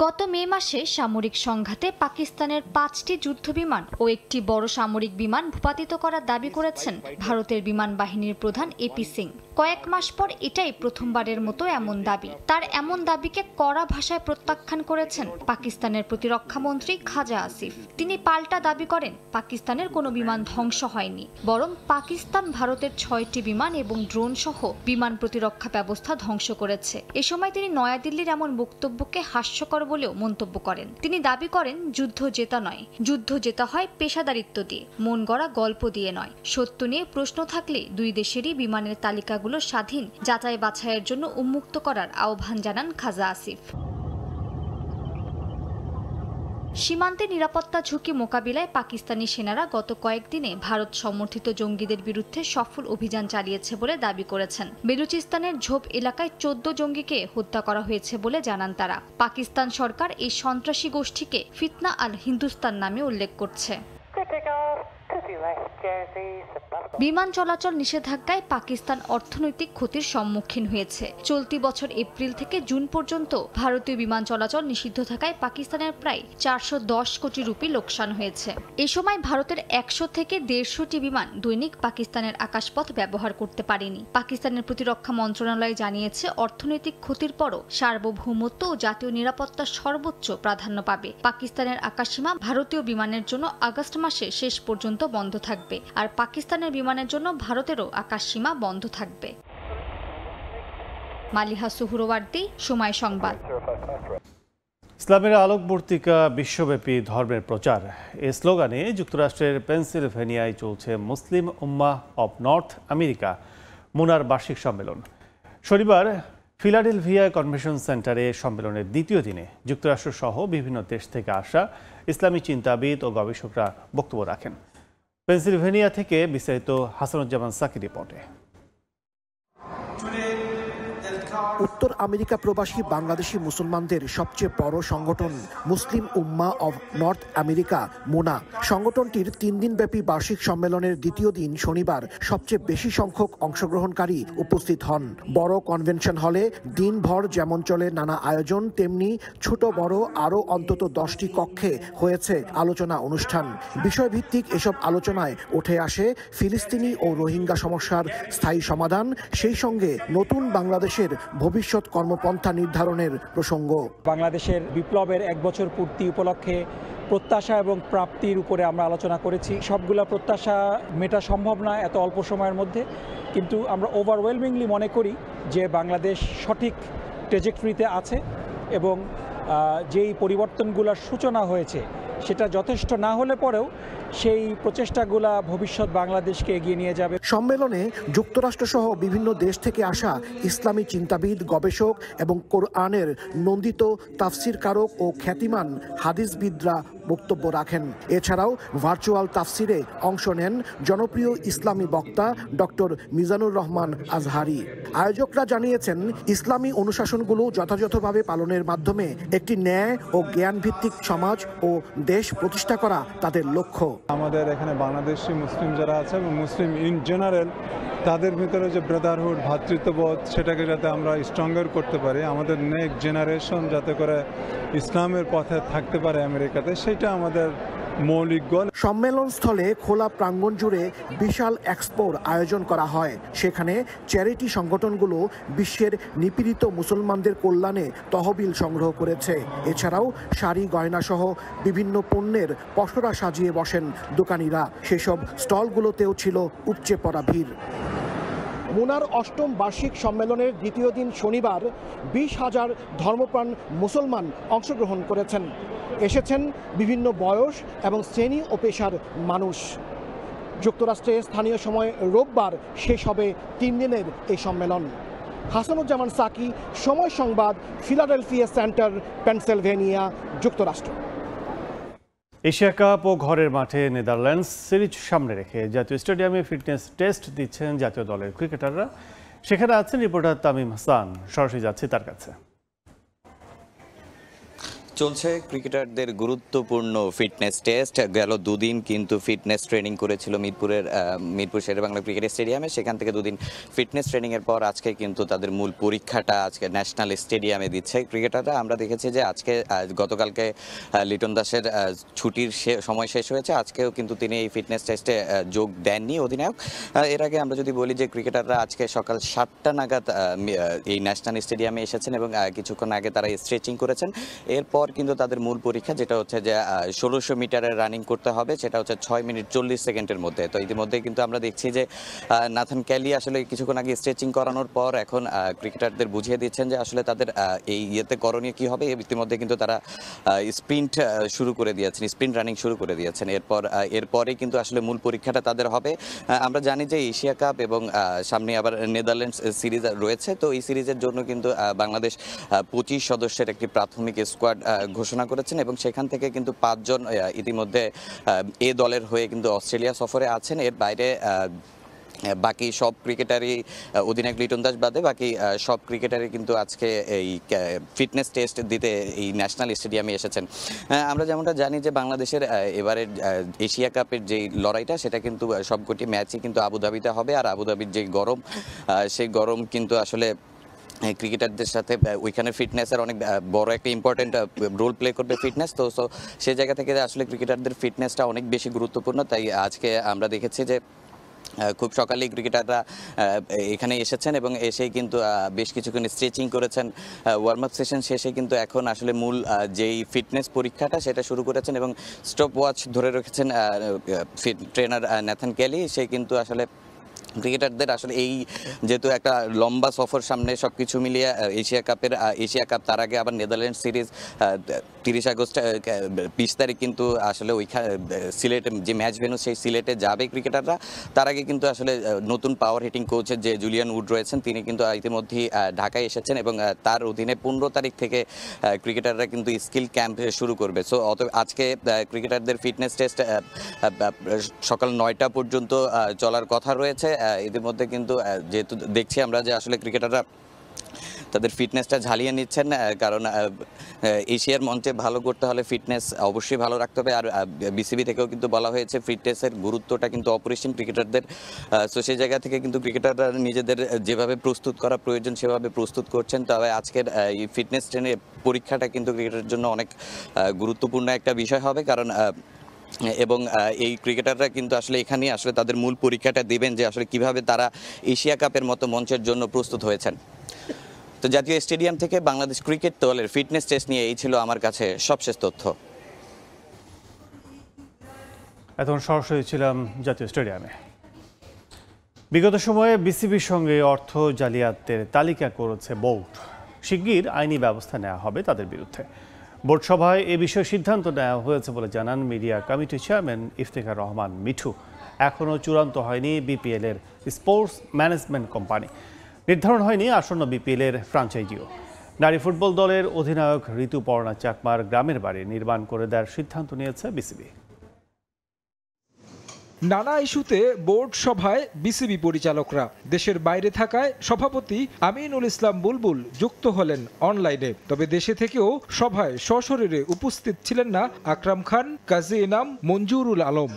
গত মে মাসে সামরিক সংঘাতে পাকিস্তানের 5টি যুদ্ধবিমান ও একটি বড় সামরিক বিমান ভূপাতিত করার দাবি করেছেন ভারতের বিমান বাহিনীর প্রধান এপি সিং। কয়েক মাস পর এটাই প্রথমবারের মতো এমন দাবি। তার এমন দাবিকে কড়া ভাষায় প্রত্যাখ্যান করেছেন পাকিস্তানের প্রতিরক্ষা মন্ত্রী খাজা আসিফ। তিনি পাল্টা দাবি করেন পাকিস্তানের কোনো বিমান ধ্বংস হয়নি, বরং পাকিস্তান ভারতের 6টি বিমান এবং ড্রোন সহ বিমান প্রতিরক্ষা ব্যবস্থা ধ্বংস করেছে। এ সময় তিনি নয়াদিল্লির এমন বক্তব্যকে হাস্যকর বলেও মন্তব্য করেন। তিনি দাবি করেন যুদ্ধ জেতা নয়, যুদ্ধ জেতা হয় পেশাদারিত্ব দিয়ে, মন গড়া গল্প দিয়ে নয়। সত্য নিয়ে প্রশ্ন থাকলে 2 দেশেরই বিমানের তালিকাগুলো স্বাধীন যাচাই বাছাইয়ের জন্য উন্মুক্ত করার আহ্বান জানান খাজা আসিফ। সীমান্তে নিরাপত্তা ঝুঁকি মোকাবিলায় পাকিস্তানি সেনারা গত কয়েকদিনে ভারত সমর্থিত জঙ্গিদের বিরুদ্ধে সফল অভিযান চালিয়েছে বলে দাবি করেছেন। বেলুচিস্তানের ঝোপ এলাকায় 14 জঙ্গিকে হত্যা করা হয়েছে বলে জানান তারা। পাকিস্তান সরকার এই সন্ত্রাসী গোষ্ঠীকে ফিতনা আল হিন্দুস্তান নামে উল্লেখ করছে। বিমান চলাচল নিষেধাজ্ঞায় পাকিস্তান অর্থনৈতিক ক্ষতির সম্মুখীন হয়েছে। চলতি বছর এপ্রিল থেকে জুন পর্যন্ত ভারতীয় বিমান চলাচল নিষিদ্ধ থাকায় পাকিস্তানের প্রায় 410 কোটি রুপি লোকসান হয়েছে। এ সময় ভারতের 100 থেকে 150টি বিমান দৈনিক পাকিস্তানের আকাশপথ ব্যবহার করতে পারেনি। পাকিস্তানের প্রতিরক্ষা মন্ত্রণালয় জানিয়েছে অর্থনৈতিক ক্ষতির পরও সার্বভৌমত্ব ও জাতীয় নিরাপত্তা সর্বোচ্চ প্রাধান্য পাবে। পাকিস্তানের আকাশসীমা ভারতীয় বিমানের জন্য আগস্ট মাসে শেষ পর্যন্ত বন্ধ থাকবে, আর পাকিস্তানের বিমানের জন্য ভারতেরও আকাশসীমা বন্ধ থাকবে। মালিহা সুহরওয়ার্দী, সময় সংবাদ। ইসলামের আলোকবর্তিকা বিশ্বব্যাপী ধর্মের প্রচার, এই স্লোগানে যুক্তরাষ্ট্রের পেনসিলভেনিয়ায় চলছে মুসলিম উম্মাহ অব নর্থ আমেরিকা মুনার বার্ষিক সম্মেলন। শনিবার ফিলাডেলফিয়া কনভেনশন সেন্টারে সম্মেলনের 2য় দিনে যুক্তরাষ্ট্র সহ বিভিন্ন দেশ থেকে আসা ইসলামী চিন্তাবিদ ও গবেষকরা বক্তব্য রাখেন। পেনসিলভেনিয়া থেকে বিস্তারিত হাসানুজ্জামান সাকি রিপোর্টে। উত্তর আমেরিকা প্রবাসী বাংলাদেশি মুসলমানদের সবচেয়ে বড় সংগঠন মুসলিম উম্মাহ অব নর্থ আমেরিকা মুনা সংগঠনটির 3 দিনব্যাপী বার্ষিক সম্মেলনের 2য় দিন শনিবার সবচেয়ে বেশি সংখ্যক অংশগ্রহণকারী উপস্থিত হন। বড় কনভেনশন হলে দিনভর যেমন চলে নানা আয়োজন, তেমনি ছোট বড় আরও অন্তত 10টি কক্ষে হয়েছে আলোচনা অনুষ্ঠান। বিষয়ভিত্তিক এসব আলোচনায় উঠে আসে ফিলিস্তিনি ও রোহিঙ্গা সমস্যার স্থায়ী সমাধান, সেই সঙ্গে নতুন বাংলাদেশের ভবিষ্যৎ কর্মপন্থা নির্ধারণের প্রসঙ্গ। বাংলাদেশের বিপ্লবের 1 বছর পূর্তি উপলক্ষে প্রত্যাশা এবং প্রাপ্তির উপরে আমরা আলোচনা করেছি। সবগুলা প্রত্যাশা মেটা সম্ভব না এত অল্প সময়ের মধ্যে, কিন্তু আমরা ওভারওয়েলমিংলি মনে করি যে বাংলাদেশ সঠিক ট্র্যাজেক্টরিতে আছে এবং যেই পরিবর্তনগুলোর সূচনা হয়েছে সেটা যথেষ্ট না হলে পরেও সেই প্রচেষ্টাগুলা ভবিষ্যৎ বাংলাদেশকে এগিয়ে নিয়ে যাবে। সম্মেলনে যুক্তরাষ্ট্রসহ বিভিন্ন দেশ থেকে আসা ইসলামী চিন্তাবিদ, গবেষক এবং কোরআনের নন্দিত তাফসিরকারক ও খ্যাতিমান হাদিসবিদরা বক্তব্য রাখেন। এছাড়াও ভার্চুয়াল তাফসিরে অংশ নেন জনপ্রিয় ইসলামী বক্তা ডক্টর মিজানুর রহমান আজহারি। আয়োজকরা জানিয়েছেন, ইসলামী অনুশাসনগুলো যথাযথভাবে পালনের মাধ্যমে একটি ন্যায় ও জ্ঞানভিত্তিক সমাজ ও দেশ প্রতিষ্ঠা করা তাদের লক্ষ্য। আমাদের এখানে বাংলাদেশি মুসলিম যারা আছে এবং মুসলিম ইন জেনারেল, তাদের ভিতরে যে ব্রাদারহুড, ভ্রাতৃত্ববোধ, সেটাকে যাতে আমরা স্ট্রঙ্গার করতে পারি, আমাদের নেক্সট জেনারেশন যাতে করে ইসলামের পথে থাকতে পারে আমেরিকাতে, সেটা আমাদের মৌলিক গোল। সম্মেলন স্থলে খোলা প্রাঙ্গণ জুড়ে বিশাল এক্সপোর আয়োজন করা হয়। সেখানে চ্যারিটি সংগঠনগুলো বিশ্বের নিপীড়িত মুসলমানদের কল্যাণে তহবিল সংগ্রহ করেছে। এছাড়াও শাড়ি, গয়না সহ বিভিন্ন পণ্যের পসরা সাজিয়ে বসেন দোকানিরা। সেসব স্টলগুলোতেও ছিল উপচে পড়া ভিড়। মুনার অষ্টম বার্ষিক সম্মেলনের দ্বিতীয় দিন শনিবার 20,000 ধর্মপ্রাণ মুসলমান অংশগ্রহণ করেছেন। এসেছেন বিভিন্ন বয়স এবং শ্রেণী ও পেশার মানুষ। যুক্তরাষ্ট্রে স্থানীয় সময় রোববার শেষ হবে 3 দিনের এই সম্মেলন। হাসানুজ্জামান সাকি, সময় সংবাদ, ফিলাডেলফিয়া সেন্টার, পেনসিলভেনিয়া, যুক্তরাষ্ট্র। এশিয়া কাপ ও ঘরের মাঠে নেদারল্যান্ডস সিরিজ সামনে রেখে জাতীয় স্টেডিয়ামে ফিটনেস টেস্ট দিচ্ছেন জাতীয় দলের ক্রিকেটাররা। সেখানে আছেন রিপোর্টার তামিম হাসান, সরাসরি যাচ্ছি তার কাছে। চলছে ক্রিকেটারদের গুরুত্বপূর্ণ ফিটনেস টেস্ট। গেল দুদিন কিন্তু ফিটনেস ট্রেনিং করেছিল মিরপুর শেরেবাংলা ক্রিকেট স্টেডিয়ামে। সেখান থেকে দুদিন ফিটনেস ট্রেনিংয়ের পর আজকে কিন্তু তাদের মূল পরীক্ষাটা আজকে ন্যাশনাল স্টেডিয়ামে দিচ্ছে ক্রিকেটাররা। আমরা দেখেছি যে আজকে গতকালকে লিটন দাসের ছুটির সময় শেষ হয়েছে, আজকেও কিন্তু তিনি এই ফিটনেস টেস্টে যোগ দেননি অধিনায়ক। এর আগে আমরা যদি বলি যে ক্রিকেটাররা আজকে সকাল 7টা নাগাদ এই ন্যাশনাল স্টেডিয়ামে এসেছেন এবং কিছুক্ষণ আগে তারা স্ট্রেচিং করেছেন। এরপর কিন্তু তাদের মূল পরীক্ষা, যেটা হচ্ছে যে 1600 মিটারের রানিং করতে হবে, সেটা হচ্ছে 6 মিনিট 40 সেকেন্ডের মধ্যে। তো ইতিমধ্যে কিন্তু আমরা দেখছি যে নাথান ক্যালি আসলে কিছুক্ষণ আগে স্ট্রেচিং করানোর পর এখন ক্রিকেটারদের বুঝিয়ে দিচ্ছেন যে আসলে তাদের এই ইয়েতে করণীয় কী হবে। ইতিমধ্যে কিন্তু তারা স্প্রিন্ট শুরু করে দিয়েছেন, স্প্রিন্ট রানিং শুরু করে দিয়েছেন। এরপরে কিন্তু আসলে মূল পরীক্ষাটা তাদের হবে। আমরা জানি যে এশিয়া কাপ এবং সামনে আবার নেদারল্যান্ডস সিরিজ রয়েছে। তো এই সিরিজের জন্য কিন্তু বাংলাদেশ 25 সদস্যের একটি প্রাথমিক স্কোয়াড ঘোষণা করেছেন এবং সেখান থেকে কিন্তু 5 জন ইতিমধ্যে এ দলের হয়ে কিন্তু অস্ট্রেলিয়া সফরে আছেন। এর বাইরে বাকি সব ক্রিকেটারই, অধিনায়ক লিটন দাস বাদে বাকি সব ক্রিকেটারই কিন্তু আজকে এই ফিটনেস টেস্ট দিতে এই ন্যাশনাল স্টেডিয়ামে এসেছেন। আমরা যেমনটা জানি যে বাংলাদেশের এবারের এশিয়া কাপের যেই লড়াইটা, সেটা কিন্তু সবকটি ম্যাচই কিন্তু আবুধাবিতে হবে। আর আবুধাবির যেই গরম, সেই গরম কিন্তু আসলে ক্রিকেটারদের সাথে ওইখানে ফিটনেসের অনেক বড় একটা ইম্পর্টেন্ট রোল প্লে করবে ফিটনেস। তো সেই জায়গা থেকে আসলে ক্রিকেটারদের ফিটনেসটা অনেক বেশি গুরুত্বপূর্ণ। তাই আজকে আমরা দেখেছি যে খুব সকালেই ক্রিকেটাররা এখানে এসেছেন এবং এসেই কিন্তু বেশ কিছুক্ষণ স্ট্রেচিং করেছেন। ওয়ার্ম আপ সেশন শেষে কিন্তু এখন আসলে মূল যেই ফিটনেস পরীক্ষাটা সেটা শুরু করেছেন এবং স্টপ ওয়াচ ধরে রেখেছেন ট্রেনার নাথান ক্যালি। সে কিন্তু আসলে ক্রিকেটারদের আসলে এই যেহেতু একটা লম্বা সফর সামনে, সব কিছু মিলিয়ে এশিয়া কাপ তার আগে আবার নেদারল্যান্ড সিরিজ 30 আগস্ট 20 তারিখ কিন্তু আসলে ওইখানে সিলেটে যে ম্যাচ ভেন্যু, সেই সিলেটে যাবে ক্রিকেটাররা। তার আগে কিন্তু আসলে নতুন পাওয়ার হিটিং কোচের যে জুলিয়ান উড রয়েছেন, তিনি কিন্তু ইতিমধ্যেই ঢাকায় এসেছেন এবং তার অধীনে 15 তারিখ থেকে ক্রিকেটাররা কিন্তু স্কিল ক্যাম্প শুরু করবে। সো আজকে ক্রিকেটারদের ফিটনেস টেস্ট সকাল 9টা পর্যন্ত চলার কথা রয়েছে। ইতিমধ্যে কিন্তু যেহেতু দেখছি আমরা যে আসলে ক্রিকেটাররা তাদের ফিটনেসটা ঝালিয়ে নিচ্ছেন, কারণ এশিয়ার মঞ্চে ভালো করতে হলে ফিটনেস অবশ্যই ভালো রাখতে হবে। আর বিসিবি থেকেও কিন্তু বলা হয়েছে ফিটনেসের গুরুত্বটা কিন্তু অপরিসীম ক্রিকেটারদের। সো সেই জায়গা থেকে কিন্তু ক্রিকেটাররা নিজেদের যেভাবে প্রস্তুত করা প্রয়োজন সেভাবে প্রস্তুত করছেন। তবে আজকের এই ফিটনেস ট্রেনের পরীক্ষাটা কিন্তু ক্রিকেটের জন্য অনেক গুরুত্বপূর্ণ একটা বিষয় হবে, কারণ এবং এই ক্রিকেটাররা কিন্তু আসলে এখানেই আসলে তাদের মূল পরীক্ষাটা দেবেন যে আসলে কিভাবে তারা এশিয়া কাপের মতো মঞ্চের জন্য প্রস্তুত হয়েছেন। তো জাতীয় স্টেডিয়াম থেকে বাংলাদেশ ক্রিকেট দলের ফিটনেস টেস্ট নিয়ে এই ছিল আমার কাছে সবশেষ তথ্য। এখন সরাসরি ছিলাম জাতীয় স্টেডিয়ামে। বিগত সময়ে বিসিবির সঙ্গে অর্থ জালিয়াতের তালিকা করেছে বোর্ড। শিগগির আইনি ব্যবস্থা নেওয়া হবে তাদের বিরুদ্ধে। বোর্ড সভায় এ বিষয়ে সিদ্ধান্ত নেওয়া হয়েছে বলে জানান মিডিয়া কমিটির চেয়ারম্যান ইফতেখার রহমান মিঠু। এখনও চূড়ান্ত হয়নি বিপিএলের স্পোর্টস ম্যানেজমেন্ট কোম্পানি, নির্ধারণ হয়নি আসন্ন বিপিএলের ফ্রাঞ্চাইজিও। নারী ফুটবল দলের অধিনায়ক ঋতুপর্ণা চাকমার গ্রামের বাড়ি নির্মাণ করে দেওয়ার সিদ্ধান্ত নিয়েছে বিসিবি। নানা ইস্যুতে বোর্ড সভায় বিসিবি পরিচালকরা। দেশের বাইরে থাকায় সভাপতি আমিনুল ইসলাম বুলবুল যুক্ত হলেন অনলাইনে। তবে দেশে থেকেও সভায় সশরীরে উপস্থিত ছিলেন না আকরাম খান, কাজী ইনাম, মঞ্জুরুল আলম।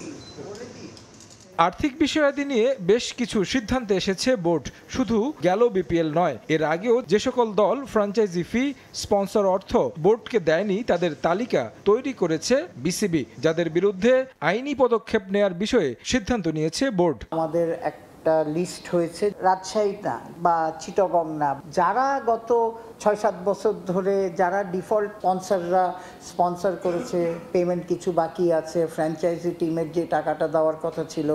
আর্থিক বিষয়াদি নিয়ে বেশ কিছু সিদ্ধান্তে এসেছে বোর্ড। শুধু গেল বিপিএল নয়, এর আগেও যে সকল দল ফ্র্যাঞ্চাইজি ফি, স্পন্সর অর্থ বোর্ডকে দেয়নি তাদের তালিকা তৈরি করেছে বিসিবি, যাদের বিরুদ্ধে আইনি পদক্ষেপ নেয়ার বিষয়ে সিদ্ধান্ত নিয়েছে বোর্ড। আমাদের একটা লিস্ট হয়েছে, রাজশাহী না বা চিটাগং না, যারা গত ৬-৭ বছর ধরে যারা ডিফল্ট স্পন্সররা স্পন্সর করেছে, পেমেন্ট কিছু বাকি আছে, ফ্র্যাঞ্চাইজি টিমের যে টাকাটা দেওয়ার কথা ছিল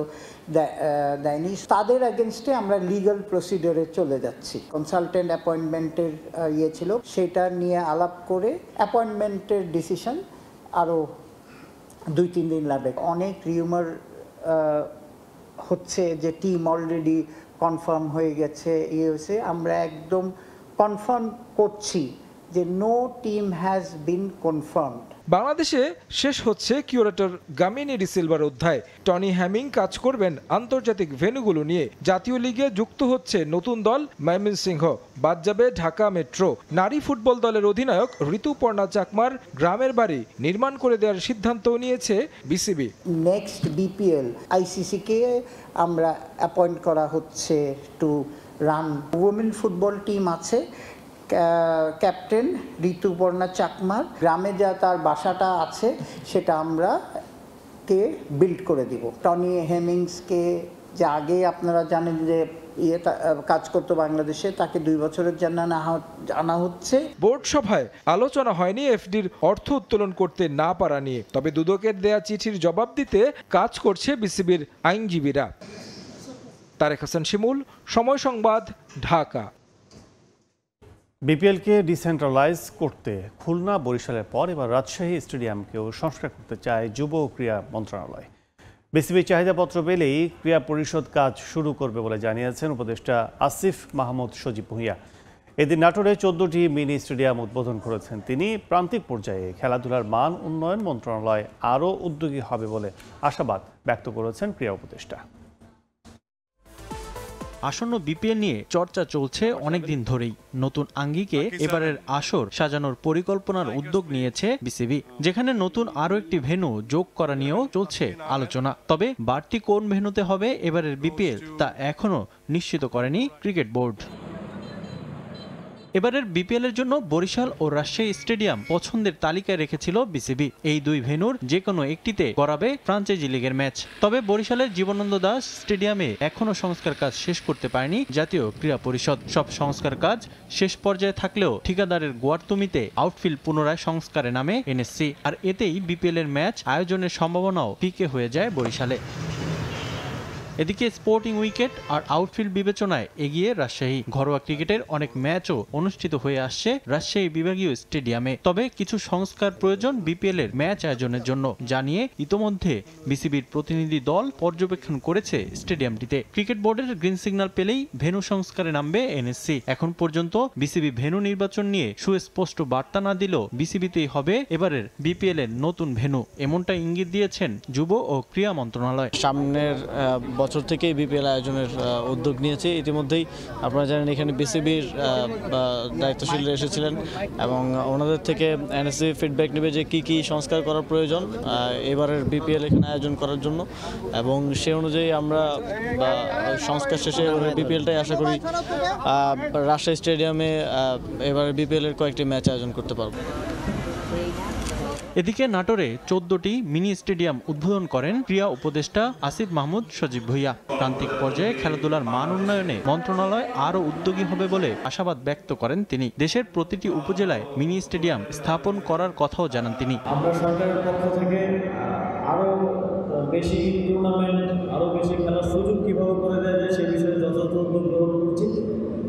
দেয়নি, তাদের এগেনস্টে আমরা লিগ্যাল প্রসিডিওরে চলে যাচ্ছি। কনসালটেন্ট অ্যাপয়েন্টমেন্টের ইয়ে ছিল, সেটা নিয়ে আলাপ করে অ্যাপয়েন্টমেন্টের ডিসিশন আরও 2-3 দিন লাগবে। অনেক রিউমার হচ্ছে যে টিম অলরেডি কনফার্ম হয়ে গেছে, হয়েছে। আমরা একদম কনফার্ম করছি যে no team has been confirmed. বাংলাদেশে শেষ হচ্ছে কিউরেটর গামিনী ডিসিলভার অধ্যায়। টনি হ্যামিং কাজ করবেন আন্তর্জাতিক ভেন্যুগুলো নিয়ে। জাতীয় লিগে যুক্ত হচ্ছে নতুন দল ময়মনসিংহ, বাদ যাবে ঢাকা মেট্রো। নারী ফুটবল দলের অধিনায়ক ঋতুপর্ণা চাকমার গ্রামের বাড়ি নির্মাণ করে দেওয়ার সিদ্ধান্ত নিয়েছে বিসিবি। নেক্সট বিপিএল আইসিসিকে আমরা অ্যাপয়েন্ট করা হচ্ছে to run. Women football team আছে, ক্যাপ্টেন ঋতুপর্ণা চাকমার গ্রামে যা তার বাসাটা আছে সেটা আমরা বিল্ড করে দিব। টনি হেমিংসকে যে আগে আপনারা জানেন যে কাজ করতো বাংলাদেশে, তাকে 2 বছরের জন্য আনা হচ্ছে। বোর্ড সভায় আলোচনা হয়নি এফডির অর্থ উত্তোলন করতে না পারা নিয়ে। তবে দুদকের দেয়া চিঠির জবাব দিতে কাজ করছে বিসিবির আইনজীবীরা। তারেক হাসান শিমুল, সময় সংবাদ, ঢাকা। বিপিএলকে ডিসেন্ট্রালাইজ করতে খুলনা, বরিশালের পর এবার রাজশাহী স্টেডিয়ামকেও সংস্কার করতে চায় যুব ও ক্রীড়া মন্ত্রণালয়। বিসিবি চাহিদাপত্র পেলেই ক্রীড়া পরিষদ কাজ শুরু করবে বলে জানিয়েছেন উপদেষ্টা আসিফ মাহমুদ সজীব ভূঁইয়া। এদিন নাটোরে 14টি মিনি স্টেডিয়াম উদ্বোধন করেছেন তিনি। প্রান্তিক পর্যায়ে খেলাধুলার মান উন্নয়ন মন্ত্রণালয় আরও উদ্যোগী হবে বলে আশাবাদ ব্যক্ত করেছেন ক্রীড়া উপদেষ্টা। আসন্ন বিপিএল নিয়ে চর্চা চলছে অনেকদিন ধরেই। নতুন আঙ্গিকে এবারের আসর সাজানোর পরিকল্পনার উদ্যোগ নিয়েছে বিসিবি, যেখানে নতুন আরও একটি ভেন্যু যোগ করা নিয়েও চলছে আলোচনা। তবে বাড়তি কোন ভেন্যুতে হবে এবারের বিপিএল তা এখনও নিশ্চিত করেনি ক্রিকেট বোর্ড। এবারের বিপিএল এর জন্য বরিশাল ও রাজশাহী স্টেডিয়াম পছন্দের তালিকায় রেখেছিল বিসিবি। এই দুই ভেন্যুর যে কোনো একটিতে করাবে ফ্রাঞ্চাইজি লিগের ম্যাচ। তবে বরিশালের জীবনানন্দ দাস স্টেডিয়ামে এখনও সংস্কার কাজ শেষ করতে পারেনি জাতীয় ক্রীড়া পরিষদ। সব সংস্কার কাজ শেষ পর্যায়ে থাকলেও ঠিকাদারের গোয়ার্তুমিতে আউটফিল্ড পুনরায় সংস্কারে নামে এনএসসি। আর এতেই বিপিএল এর ম্যাচ আয়োজনের সম্ভাবনাও ফিকে হয়ে যায় বরিশালে। এদিকে স্পোর্টিং উইকেট আর আউটফিল্ড বিবেচনায় এগিয়ে রাজশাহী। ঘরোয়া ক্রিকেটের অনেক ম্যাচও অনুষ্ঠিত হয়ে আসছে রাজশাহী বিভাগীয় স্টেডিয়ামে। তবে কিছু সংস্কার প্রয়োজন বিপিএল এর ম্যাচ আয়োজনের জন্য, জানিয়ে ইতোমধ্যে বিসিবির প্রতিনিধি দল পর্যবেক্ষণ করেছে স্টেডিয়ামটিতে। ক্রিকেট বোর্ডের গ্রিন সিগন্যাল পেলেই ভেন্যু সংস্কারে নামবে এনএসসি। এখন পর্যন্ত বিসিবি ভেন্যু নির্বাচন নিয়ে সুস্পষ্ট বার্তা না দিলেও বিসিবিতেই হবে এবারের বিপিএল এর নতুন ভেন্যু, এমনটা ইঙ্গিত দিয়েছেন যুব ও ক্রীড়া মন্ত্রণালয়। সামনের বছর থেকেই বিপিএল আয়োজনের উদ্যোগ নিয়েছে। ইতিমধ্যেই আপনারা জানেন এখানে বিসিবির দায়িত্বশীলরা এসেছিলেন এবং ওনাদের থেকে এনএসসি ফিডব্যাক নেবে যে কি কি সংস্কার করার প্রয়োজন এবারের বিপিএল এখানে আয়োজন করার জন্য, এবং সে অনুযায়ী আমরা সংস্কার শেষে বিপিএলটাই আশা করি রাজশাহী স্টেডিয়ামে এবারে বিপিএল এর কয়েকটি ম্যাচ আয়োজন করতে পারবো। এদিকে নাটোরে 14টি মিনি স্টেডিয়াম উদ্বোধন করেন ক্রীড়া উপদেষ্টা আসিফ মাহমুদ সজীব ভূঁইয়া। প্রান্তিক পর্যায়ে খেলাধুলার মান উন্নয়নে মন্ত্রণালয় আরও উদ্যোগী হবে বলে আশাবাদ ব্যক্ত করেন তিনি। দেশের প্রতিটি উপজেলায় মিনি স্টেডিয়াম স্থাপন করার কথাও জানান তিনি। আমরা সরকারের পক্ষ থেকে আরও বেশি টুর্নামেন্ট আরও বেশি খেলার সুযোগ কীভাবে করে দেওয়া যায় সে বিষয়ে যথাযথ উদ্যোগ গ্রহণ করছি।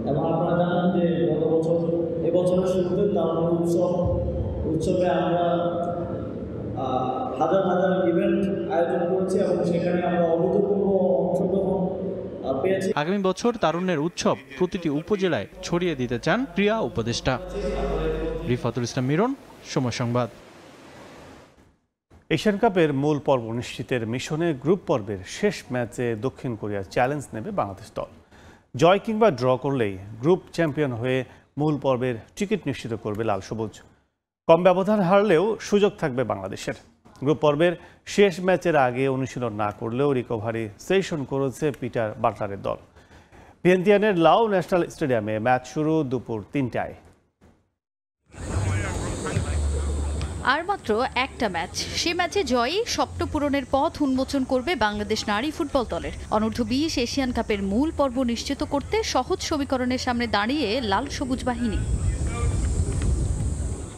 এবং আপনারা জানেন যে গত বছর এবছরের শুরুতে তারুণ্য উৎসবে আমরা হাজার হাজার ইভেন্ট আয়োজন করেছি এবং সেখানে আমরা অভূতপূর্ব অংশগ্রহণ পেয়েছি। আগামী বছর তারুণ্যের উৎসব প্রতিটি উপজেলায় ছড়িয়ে দিতে চান ক্রীড়া উপদেষ্টা। রিফাতুল ইসলাম মিরন, সময় সংবাদ। এশিয়ান কাপের মূল পর্ব নিশ্চিতের মিশনে গ্রুপ পর্বের শেষ ম্যাচে দক্ষিণ কোরিয়ার চ্যালেঞ্জ নেবে বাংলাদেশ দল। জয় কিংবা ড্র করলেই গ্রুপ চ্যাম্পিয়ন হয়ে মূল পর্বের টিকিট নিশ্চিত করবে লাল সবুজ। কম ব্যবধান হারলেও সুযোগ থাকবে বাংলাদেশের। গ্রুপ পর্বের শেষ ম্যাচের আগে অনুশীলন না করলেও রিকভারি সেশন করেছে পিটার বাটলারের দল। ভিয়েন্তিয়ানের লাও ন্যাশনাল স্টেডিয়ামে ম্যাচ শুরু দুপুর ৩টায়। আর মাত্র একটা ম্যাচ, সে ম্যাচে জয়ই স্বপ্ন পূরণের পথ উন্মোচন করবে বাংলাদেশ নারী ফুটবল দলের। অনূর্ধ্ব-20 এশিয়ান কাপের মূল পর্ব নিশ্চিত করতে সহজ সমীকরণের সামনে দাঁড়িয়ে লাল সবুজ বাহিনী।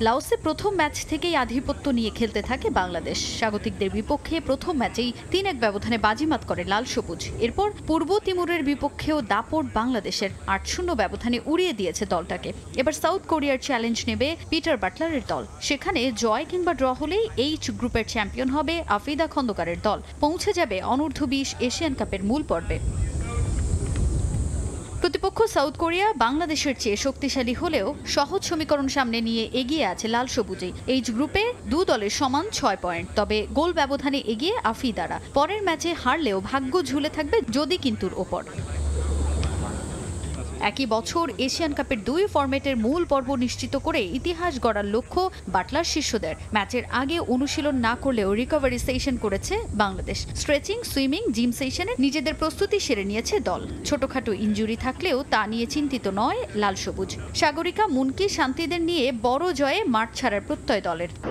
লাওসে প্রথম ম্যাচ থেকেই আধিপত্য নিয়ে খেলতে থাকে বাংলাদেশ। স্বাগতিকদের বিপক্ষে প্রথম ম্যাচেই ৩-১ ব্যবধানে বাজিমাত করে লাল সবুজ। এরপর পূর্ব তিমুরের বিপক্ষেও দাপট বাংলাদেশের, ৮-০ ব্যবধানে উড়িয়ে দিয়েছে দলটাকে। এবার সাউথ কোরিয়ার চ্যালেঞ্জ নেবে পিটার বাটলারের দল। সেখানে জয় কিংবা ড্র হলেই এইচ গ্রুপের চ্যাম্পিয়ন হবে আফিদা খন্দকারের দল, পৌঁছে যাবে অনূর্ধ্ব-20 এশিয়ান কাপের মূল পর্বে। প্রতিপক্ষ সাউথ কোরিয়া বাংলাদেশের চেয়ে শক্তিশালী হলেও সহজ সমীকরণ সামনে নিয়ে এগিয়ে আছে লাল সবুজেই। এইচ গ্রুপে দু দলের সমান ৬ পয়েন্ট, তবে গোল ব্যবধানে এগিয়ে আফিদারা। পরের ম্যাচে হারলেও ভাগ্য ঝুলে থাকবে যদি কিন্তুর ওপর। একই বছর এশিয়ান কাপের 2 ফরম্যাটের মূল পর্ব নিশ্চিত করে ইতিহাস গড়ার লক্ষ্য বাটলার শিষ্যদের। ম্যাচের আগে অনুশীলন না করলেও রিকভারি সেশন করেছে বাংলাদেশ। স্ট্রেচিং, সুইমিং, জিম সেশনে নিজেদের প্রস্তুতি সেরে নিয়েছে দল। ছোটখাটো ইনজুরি থাকলেও তা নিয়ে চিন্তিত নয় লাল সবুজ। সাগরিকা, মুনকি, শান্তিদের নিয়ে বড় জয়ে মাঠ ছাড়ার প্রত্যয়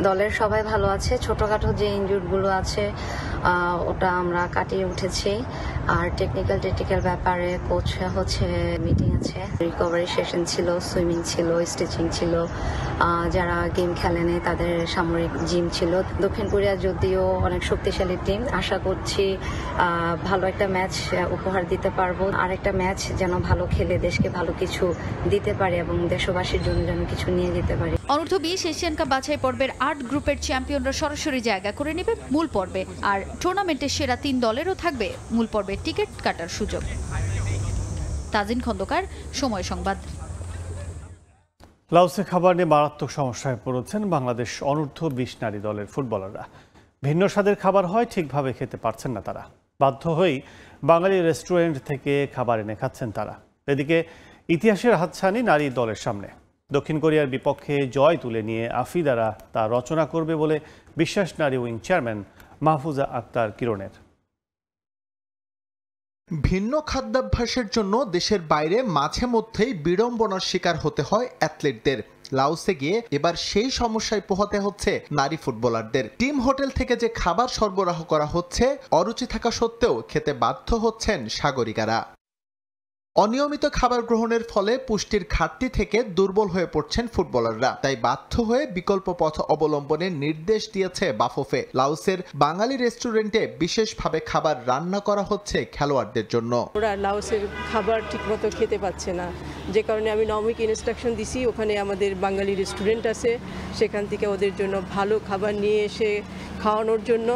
দলের সবাই ভালো আছে। ছোটখাটো যে ইনজুরিগুলো আছে ওটা আমরা কাটিয়ে উঠেছি। আর টেকনিক্যাল ব্যাপারে কোচ হচ্ছে মিটিং আছে, রিকভারি সেশন ছিল, সুইমিং ছিল, স্টিচিং ছিল। যারা গেম খেলেনি তাদের সামরিক জিম ছিল। দক্ষিণ কোরিয়া যদিও অনেক শক্তিশালী টিম, আশা করছি ভালো একটা ম্যাচ উপহার দিতে পারবো। আর একটা ম্যাচ যেন ভালো খেলে দেশকে ভালো কিছু দিতে পারি এবং দেশবাসীর জন্য যেন কিছু নিয়ে যেতে পারি। অনূর্ধ্ব-20 এশিয়ান কাপ বাছাই পর্বের 8 গ্রুপের চ্যাম্পিয়নরা সরাসরি জায়গা করে নেবে মূল পর্বে। আর টুর্নামেন্টের সেরা 3 দলেরও থাকবে মূল পর্বে টিকিট কাটার সুযোগ। তাজিন খন্দকার, সময় সংবাদ। লাওসে খাবার নিয়ে মারাত্মক সমস্যায় পড়েছেন বাংলাদেশ অনূর্ধ্ব-20 নারী দলের ফুটবলাররা। ভিন্ন স্বাদের খাবার হয়, ঠিকভাবে খেতে পারছেন না তারা। বাধ্য হয়েই বাঙালি রেস্টুরেন্ট থেকে খাবার এনে খাচ্ছেন তারা। এদিকে ইতিহাসের হাতছানি নারী দলের সামনে। দক্ষিণ কোরিয়ার বিপক্ষে জয় তুলে নিয়ে আফিদারা তা রচনা করবে বলে বিশ্বাস নারী উইং চেয়ারম্যান মাহফুজা আক্তার কিরণের। ভিন্ন খাদ্যাভ্যাসের জন্য দেশের বাইরে মাঝে মধ্যেই বিড়ম্বনার শিকার হতে হয় অ্যাথলিটদের। লাওসে গিয়ে এবার সেই সমস্যায় পোহাতে হচ্ছে নারী ফুটবলারদের। টিম হোটেল থেকে যে খাবার সরবরাহ করা হচ্ছে, অরুচি থাকা সত্ত্বেও খেতে বাধ্য হচ্ছেন সাগরিকারা। অনিয়মিত খাবার গ্রহণের ফলে পুষ্টির ঘাটতি থেকে দুর্বল হয়ে পড়ছেন ফুটবলাররা। তাই বাধ্য হয়ে বিকল্প পথ অবলম্বনের নির্দেশ দিয়েছে বাফুফে। লাওসের বাঙালি রেস্টুরেন্টে বিশেষভাবে খাবার রান্না করা হচ্ছে খেলোয়াড়দের জন্য। ওরা লাওসের খাবার ঠিকমতো খেতে পাচ্ছে না, যে কারণে আমি নমিক ইনস্ট্রাকশন দিছি। ওখানে আমাদের বাঙালি রেস্টুরেন্ট আছে, সেখান থেকে ওদের জন্য ভালো খাবার নিয়ে এসে খাওয়ানোর জন্য।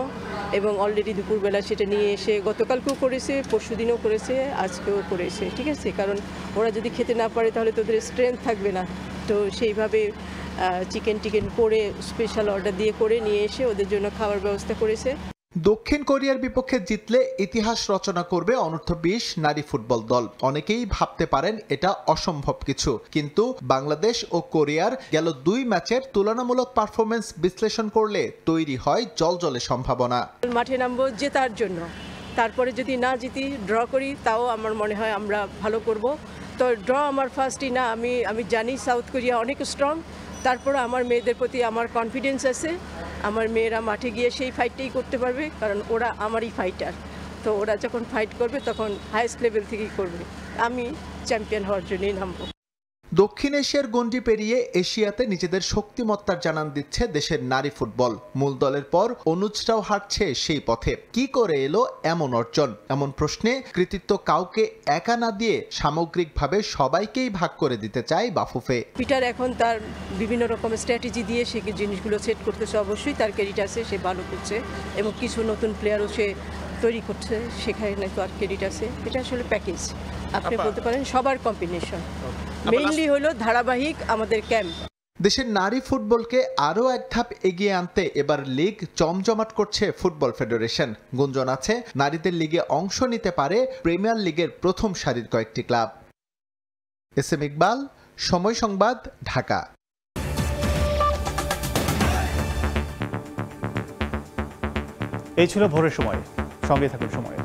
এবং অলরেডি দুপুরবেলা সেটা নিয়ে এসে গতকালকেও করেছে, পরশুদিনও করেছে, আজকেও করেছে। ঠিক আছে, কারণ ওরা যদি খেতে না পারে তাহলে তো ওদের স্ট্রেংথ থাকবে না। তো সেইভাবে চিকেন করে স্পেশাল অর্ডার দিয়ে করে নিয়ে এসে ওদের জন্য খাবার ব্যবস্থা করেছে। দক্ষিণ কোরিয়ার বিপক্ষে জিতলে ইতিহাস রচনা করবে অনূর্ধ্ব-20 নারী ফুটবল দল। অনেকেই ভাবতে পারেন এটা অসম্ভব কিছু, কিন্তু বাংলাদেশ ও কোরিয়ার গেল 2 ম্যাচের তুলনামূলক পারফরমেন্স বিশ্লেষণ করলে তৈরি হয় জলজলে সম্ভাবনা। মাঠে নামবো জেতার জন্য, তারপরে যদি না জিতি, ড্র করি, তাও আমার মনে হয় আমরা ভালো করব। তো ড্র আমার ফার্স্টই না, আমি জানি সাউথ কোরিয়া অনেক স্ট্রং। তারপরে আমার মেয়েদের প্রতি আমার কনফিডেন্স আছে। আমার মেয়েরা মাঠে গিয়ে সেই ফাইটটাই করতে পারবে, কারণ ওরা আমারই ফাইটার। তো ওরা যখন ফাইট করবে তখন হাইয়েস্ট লেভেল থেকেই করবে। আমি চ্যাম্পিয়ন হওয়ার জন্যই নামবো। দক্ষিণ এশিয়ার গণ্ডি পেরিয়ে এশিয়াতে নিজেদের শক্তিমত্তার জানান দিচ্ছে দেশের নারী ফুটবল। মূল দলের পর অনুজটাও হাঁটছে সেই পথে। কি করে এলো এমন অর্জন? এমন প্রশ্নে কৃতিত্ব কাউকে একা না দিয়ে সামগ্রিকভাবে সবাইকেই ভাগ করে দিতে চায় বাফুফে। পিটার এখন তার বিভিন্ন রকমের স্ট্র্যাটেজি দিয়ে সে জিনিসগুলো সেট করতেছে, অবশ্যই তার ক্রেডিট আছে, সে ভালো করছে এবং কিছু নতুন প্লেয়ারও সে তৈরি করছে, সেখানে তার ক্রেডিট আছে। এটা আসলে প্যাকেজ, আপনি বলতে পারেন সবার কম্বিনেশন, মেইনলি হলো ধারাবাহিক আমাদের ক্যাম্প। দেশের নারী ফুটবলকে আরও এক ধাপ এগিয়ে আনতে এবার লিগ জমজমাট করছে ফুটবল ফেডারেশন। গুঞ্জন আছে নারীদের লিগে অংশ নিতে পারে প্রিমিয়ার লিগের প্রথম সারির কয়েকটি ক্লাব। এস.এম. ইকবাল, সময় সংবাদ, ঢাকা। এই ছিল ভোরের সময়, সঙ্গে থাকুন সময়।